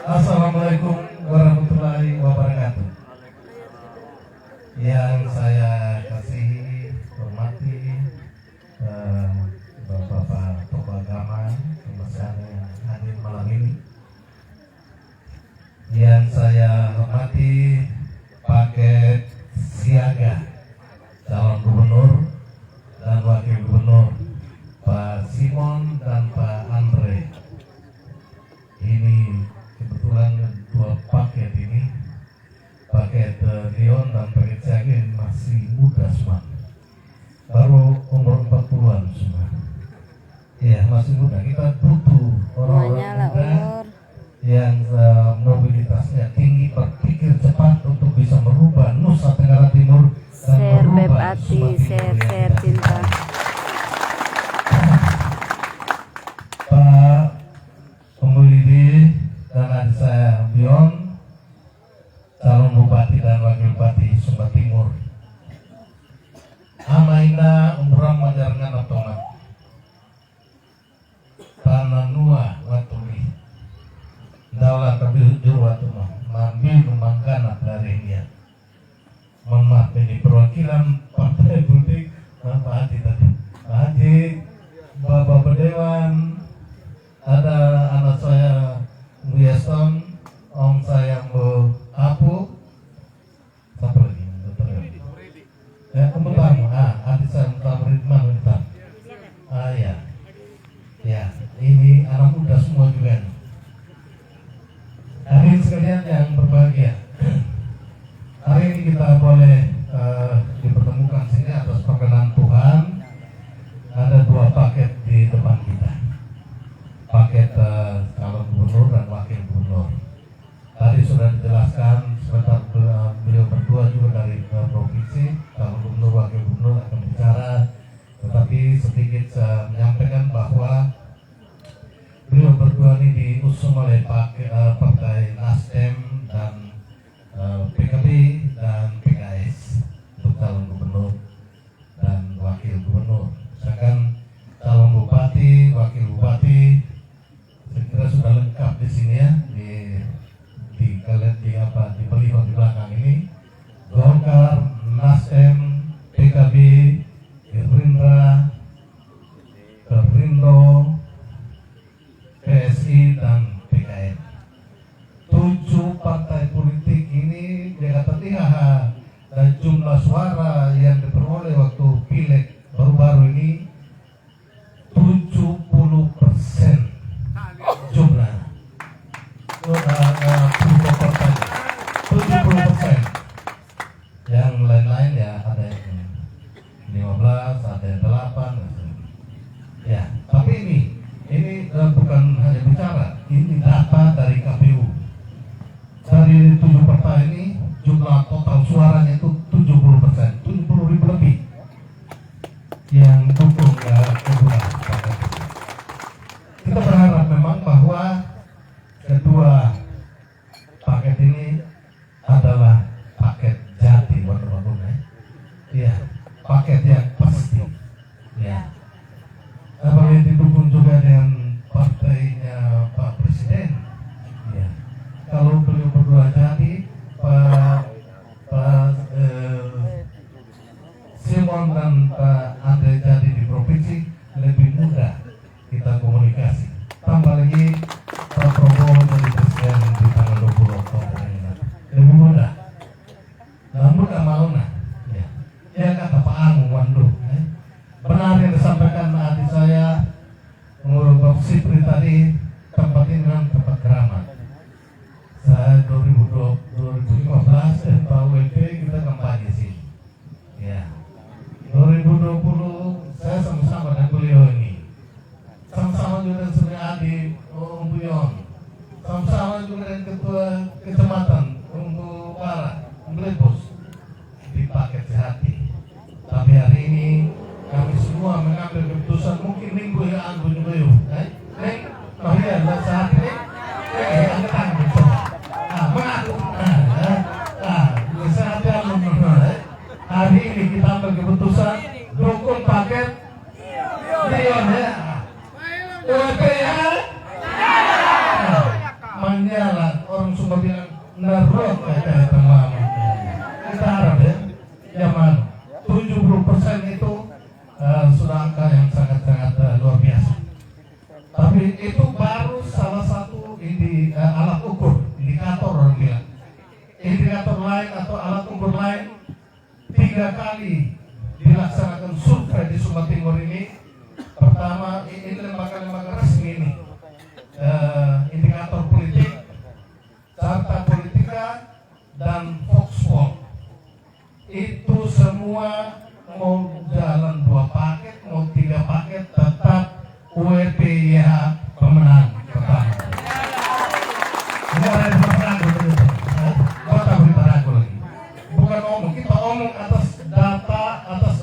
Assalamualaikum warahmatullahi wabarakatuh. Yang saya kasihi, hormati Bapak-bapak tokoh agama yang hadir malam ini. Yang saya hormati paket siaga calon gubernur dan wakil gubernur Pak Simon dan Pak Andre. Ini kebetulan dua paket ini, paket Dion dan paket siaga ini masih muda semua, baru umur 40-an semua. Iya, masih muda. Kita butuh orang-orang muda yang mobilitasnya tinggi, berpikir cepat untuk bisa merubah Nusa Tenggara Timur dan merubah Sumba Timur. share cinta. Pak Pemulidi dan adik saya Bion, calon bupati dan wakil bupati Sumba Timur. Amaina umrah majarngan otomat. Tanah nua watuli. Daulah kabil jurwatuma. Mambil memangkana pelarinya. Mohon maaf, ini perwakilan partai politik Pak Haji tadi. Pak Haji, Bapak Dewan, ada anak saya Wieston, om saya Mbak Apu, siapa lagi? Ya, kebetulan, adik saya Mbak Ridman Ridman. Ya, ya, ini anak muda semua juga. Hadirin sekalian yang berbahagia, hari ini kita boleh dipertemukan sini atas perkenan Tuhan. Ada dua paket di depan kita, paket calon gubernur dan wakil gubernur. Tadi sudah dijelaskan sebentar, beliau berdua juga dari provinsi, calon gubernur wakil gubernur akan bicara, tetapi sedikit saya menyampaikan bahwa beliau berdua ini diusung oleh Partai Nasdem dan PKB dan PKS untuk calon gubernur dan wakil gubernur. Sedangkan calon bupati, wakil bupati, saya kira sudah lengkap di sini ya, di beliau di belakang ini. Golkar, Nasdem, PKB, Gerindra, Perindo, PSI dan PKN. 7 partai politik ini Jakarta Tengah, dan jumlah suara yang diperoleh waktu pileg baru-baru ini 70% jumlah. 70%. Yang lain-lain ya ada yang 15, ada yang 8. Ya, tapi ini bukan hanya bicara, ini data dari KPU. Dari 7 partai ini jumlah total suaranya itu 70%, 70.000 lebih. yang dukung kebunan paket. Kita berharap memang bahwa kedua paket ini adalah paket jati buat Bandung ya, paket yang pasti ya. Apalagi didukung juga dengan partainya Pak Presiden ya. Kalau beliau berdua jadi Pak Simon dan Pak Andre jadi di provinsi, lebih mudah kita komunikasi. Tambah lagi Pak Prabowo jadi presiden di tanggal 20 Oktober ini, lebih mudah. Dan mudah mau ya. Ya kata Pak Anu Wandu benar yang disampaikan adik saya menurut Bapak Sipri tadi, tempat ini memang tempat keramat. Saya 2015 Pak WP kita kampanye sih ya. 2020 saya sama-sama dengan beliau ini, sama-sama juga dengan Sri Adi Om Buyon, sama-sama juga dengan Ketua Kecamatan Om Bara Om Blepos di paket sehati. Tapi hari ini kami semua mengambil keputusan, mungkin minggu ya anggun beliau Neng, ya saat ini angkat tangan bersama mengaku saat hari ini kita ambil keputusan dukung paket Dion ya UAP ya menyala, orang Sumba bilang nerok kayak teman. Kita harap ya zaman 70% itu sudah angka yang sangat-sangat luar biasa. Tapi itu baru salah satu alat ukur, indikator orang bilang. Indikator lain atau alat ukur lain 3 kali dilaksanakan survei di Sumba Timur ini. Pertama, ini lembaga-lembaga resmi ini, indikator politik, Carta Politika, dan Foxpol. Itu semua mau jalan 2 paket, mau 3 paket, tetap UEP ya pemenang pertama. Ini ada yang ragu betul. Kau tak berita ragu lagi. Bukan omong, kita omong atas data, atas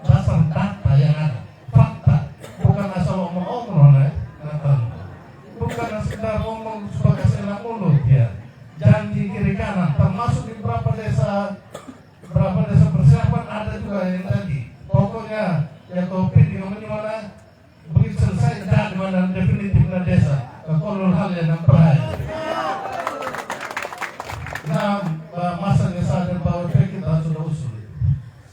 dasar data yang ada, fakta. Bukan asal omong-omong bukan sekedar omong sebagai senang mulut ya. Janji kiri kanan, termasuk di beberapa desa persiapan ada juga yang tadi. Pokoknya ya kopi di mana begitu selesai dah di mana definitifnya desa. Kalau hal yang nampak. Nah, masanya sadar bahwa kita sudah usul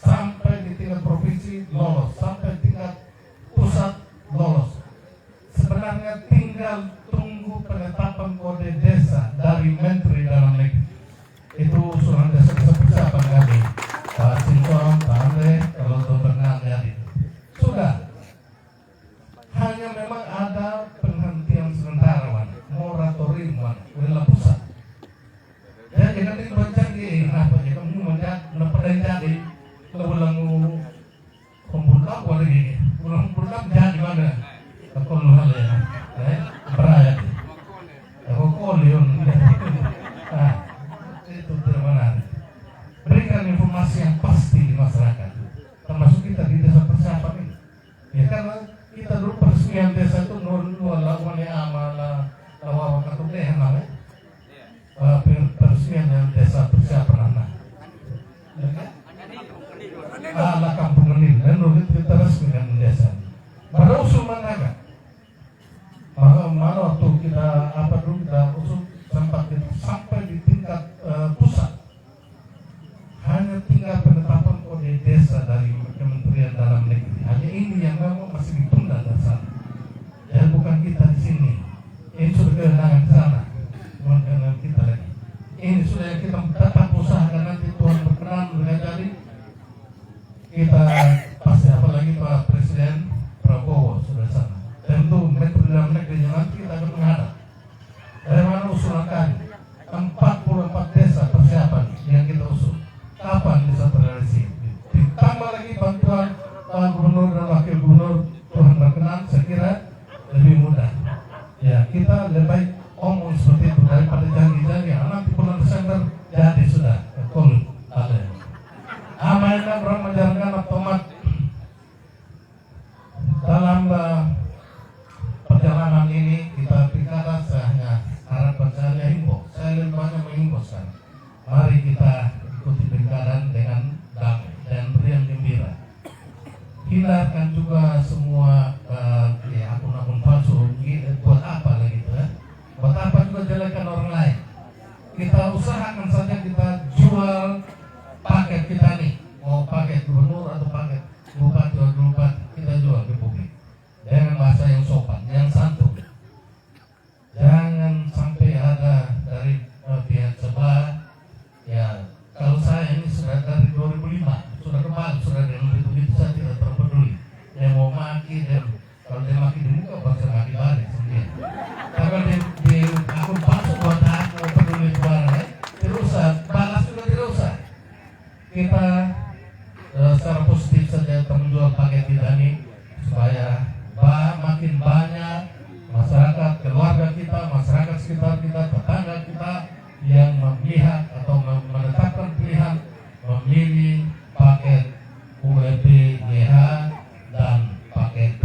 sampai di tingkat provinsi lolos, sampai tingkat pusat lolos. Sebenarnya tinggal tunggu penetapan kode desa dari Menteri Dalam Negeri. Itu usulan desa persiapan kami. Pak Sinton, Pak Andre, kalau benar jadi sudah. Hanya memang ada penghentian sementara, moratorium, wilayah pusat. Ya, jangan dibancang apa ya, kamu mendapat jadi ulang kumpulkan boleh gini, ulang kumpulkan jadi mana? Kalau hal ya, berayat, kolion, itu benar. Berikan informasi yang pasti di masyarakat, termasuk kita di desa persiapan ini. Ya karena kita dulu peresmian desa itu lawan yang amala lawan katuleh namanya. Peresmian yang desa persiapan anak. Ala kampung Menil, dan kita resmikan desa. Pada usul mana? Mana waktu kita dulu kita usul sampai di tingkat pusat. Hanya tinggal penetapan kode desa dari Kementerian Dalam Negeri. Hanya ini yang memang masih ditunda dari sana. Ya bukan kita di sini. Ini sudah kewenangan di sana. Bukan kewenangan kita lagi. Ini sudah yang kita tetap usahakan nanti Tuhan berkenan dengan jadi kita pasti apalagi Pak Presiden Prabowo sudah sana. Tentu Menteri Dalam Negeri nanti kita akan menghadap. Dari mana usulan kami? 44 desa persiapan yang kita usul. Kapan bisa terrealisasi? Ditambah lagi bantuan Gubernur dan Wakil Gubernur, Tuhan berkenan, saya kira lebih mudah. Ya, kita lebih baik omong seperti itu daripada janji-janji. Nanti bulan Desember jadi sudah. Cool. Amalkan orang menjalankan otomat hindarkan juga semua akun-akun palsu. Buat apa lagi itu ya? Buat apa juga jelekan orang lain? Kita usahakan saja kita jual paket kita nih, mau paket gubernur atau paket bupati atau bupati, kita jual ke publik dengan bahasa yang sopan, yang santun. Jangan sampai ada dari pihak sebelah. Ya, kalau saya ini sudah dari 2005, sudah kebal, sudah dengan begitu saya tidak terpeduli. Dia mau maki, kalau dia maki di muka, pasti maki balik sendiri. Tapi di akun palsu buat aku mau peduli suara, tidak usah, balas juga tidak usah. Kita secara positif saja menjual paket kita ini supaya makin banyak masyarakat, keluarga kita, masyarakat sekitar kita, tetangga kita yang melihat atau menetapkan pilihan memilih paket UEP GH dan paket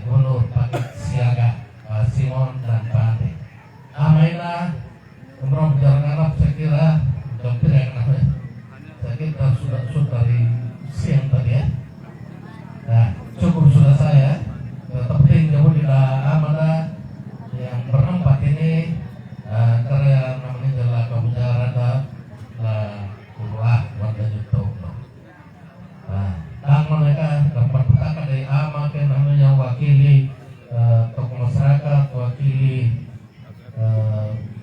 gubernur, paket siaga Simon dan Pante. Amaina umroh jalan saya kira hampir ya kenapa ya? Saya kira sudah dari siang tadi ya. Nah, cukup sudah saya. Penting jauh di amanah yang berempat ini karya namanya adalah Kabujarada lah Kurah Wanda Juto. Dan mereka dapat petaka dari ama ke namanya wakili tokoh masyarakat, wakili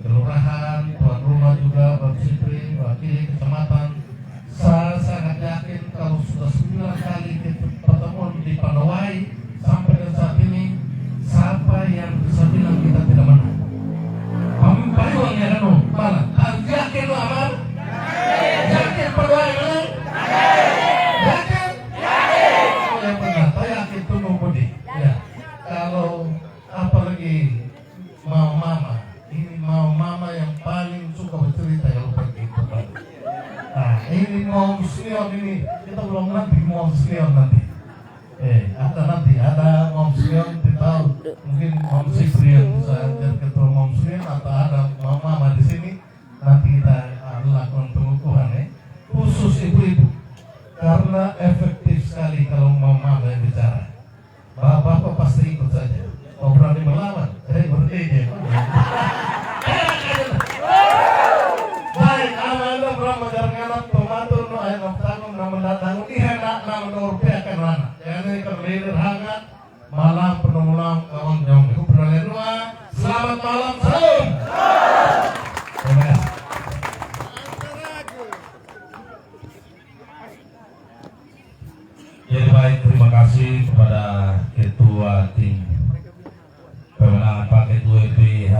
kelurahan, tuan rumah juga, Bapak Sipri, wakili kecamatan. Saya sangat yakin kalau sudah 9 kali pertemuan di Pandawai sampai ke saat ini, siapa yang bisa bilang kita tidak menang? Kami payung ya kan, malah yakin lo aman? Yakin Pandawai menang? Yakin? Oh yang benar, saya yakin tunggu budi. Ya, kalau apalagi mau mama, ini mau mama yang paling suka bercerita kalau pergi itu Pak. Nah, ini mau muslion ini kita belum nanti mau muslion nanti. Ada mau muslion kita tahu mungkin mau muslion bisa jadi ketua mau muslion atau ada mama di sini nanti kita lakukan pengukuhan khusus ibu-ibu karena efektif sekali kalau mama yang bicara. Bapak pasti ikut saja. Mau berani melawan, berdiri. Baik, Anda berapa jaringan pematur no ayat tanggung nama datang ihenak nama Norpea kan mana? Yang ini kerlilir hangat malam penuh ulang kawan jauh. Aku pernah dua. Selamat malam, salam. Terima kasih. Jadi baik, terima kasih kepada Ketua Tim Pemenangan Paket UEPH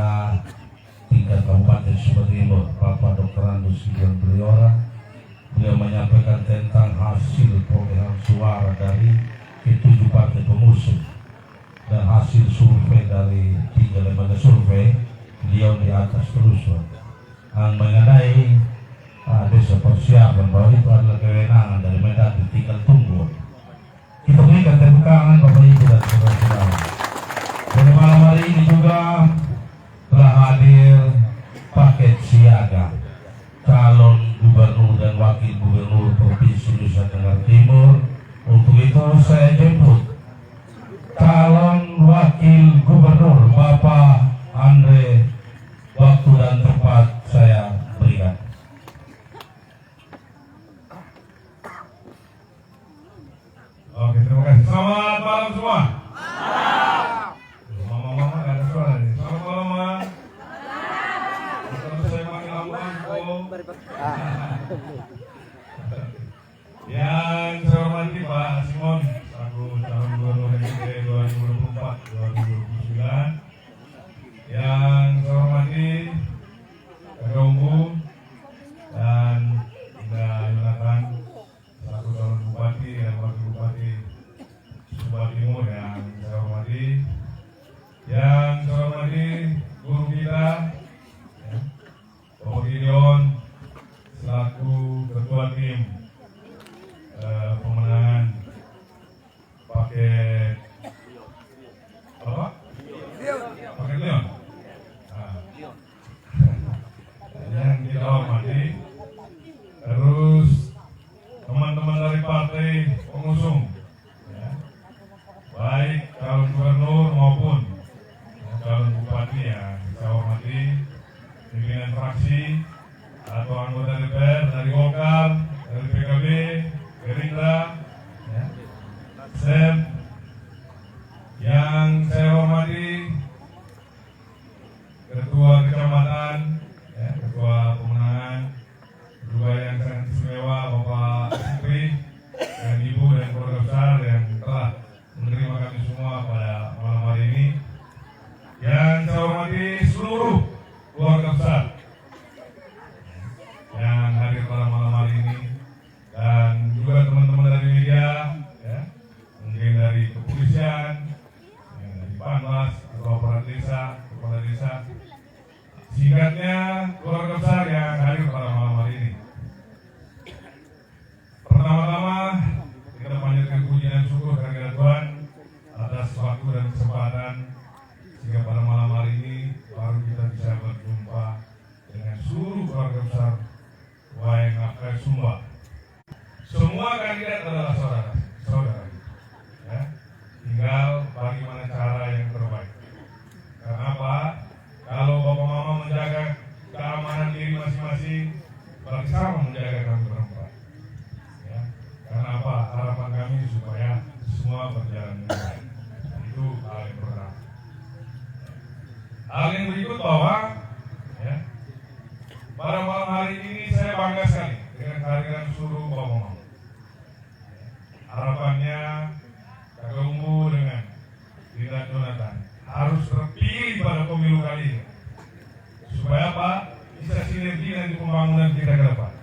tingkat Kabupaten Sumber Timur, Bapak Dr. Andus Gideon Bliora. Beliau menyampaikan tentang hasil perolehan suara dari ketujuh partai pengusung dan hasil survei dari 3 lembaga survei. Beliau di atas terus, mengenai desa persiapan bahwa itu adalah kewenangan dari Mendagri, tinggal tunggu. Kita berikan tepuk tangan Bapak Ibu dan saudara-saudara. Pada malam hari ini juga telah hadir paket siaga calon gubernur dan wakil gubernur Provinsi Nusa Tenggara Timur. Untuk itu saya jemput calon wakil gubernur Bapak Andre. Waktu dan tempat saya berikan. Oke, terima kasih. Selamat malam semua. Mama-mama nggak ada suara nih. Selamat malam, Ma. Kalau saya panggil yang saya hormati Pak Simon, selaku calon gubernur NTT 2024-2029. Yang saya hormati Ketua Umum dan Indah Yonatan, selaku calon bupati dan wakil bupati Sumba Timur yang saya hormati. Yang saya hormati guru kita, Bapak Gideon, selaku ketua tim pemenangan paket apa? Paket Leon. Yang kita hormati, terus teman-teman dari partai pengusung, dan yang saya hormati Ketua Kecamatan, ya, Ketua Pemenangan, juga yang sangat istimewa Bapak Supri dan Ibu dan keluarga besar yang telah menerima kami semua pada malam hari ini. Yang saya hormati seluruh keluarga besar yang hadir pada malam hari ini, dan juga teman-teman dari media, ya, mungkin dari kepolisian, yang dari Panwas atau aparat desa, kepala desa, singkatnya keluarga besar yang hadir pada malam hari ini. Pertama-tama kita panjatkan puji dan syukur kepada Tuhan atas waktu dan kesempatan sehingga pada malam hari ini baru kita bisa berjumpa dengan seluruh keluarga besar Wayang Sumba. Semua kandidat adalah saudara, ya. Tinggal bagaimana cara yang terbaik. Karena apa? Kalau bapak mama menjaga keamanan diri masing-masing, berarti sama menjaga kami berempat. Ya. Karena apa? Harapan kami supaya semua berjalan dengan baik. Itu hal yang pertama. Hal yang berikut bahwa, ya, pada malam hari ini saya bangga sekali dengan kehadiran seluruh bapak mama. Harapannya Kakak Umbu dengan Rina Jonathan harus terpilih pada pemilu kali ini supaya apa? Bisa sinergi dan pembangunan kita ke depan.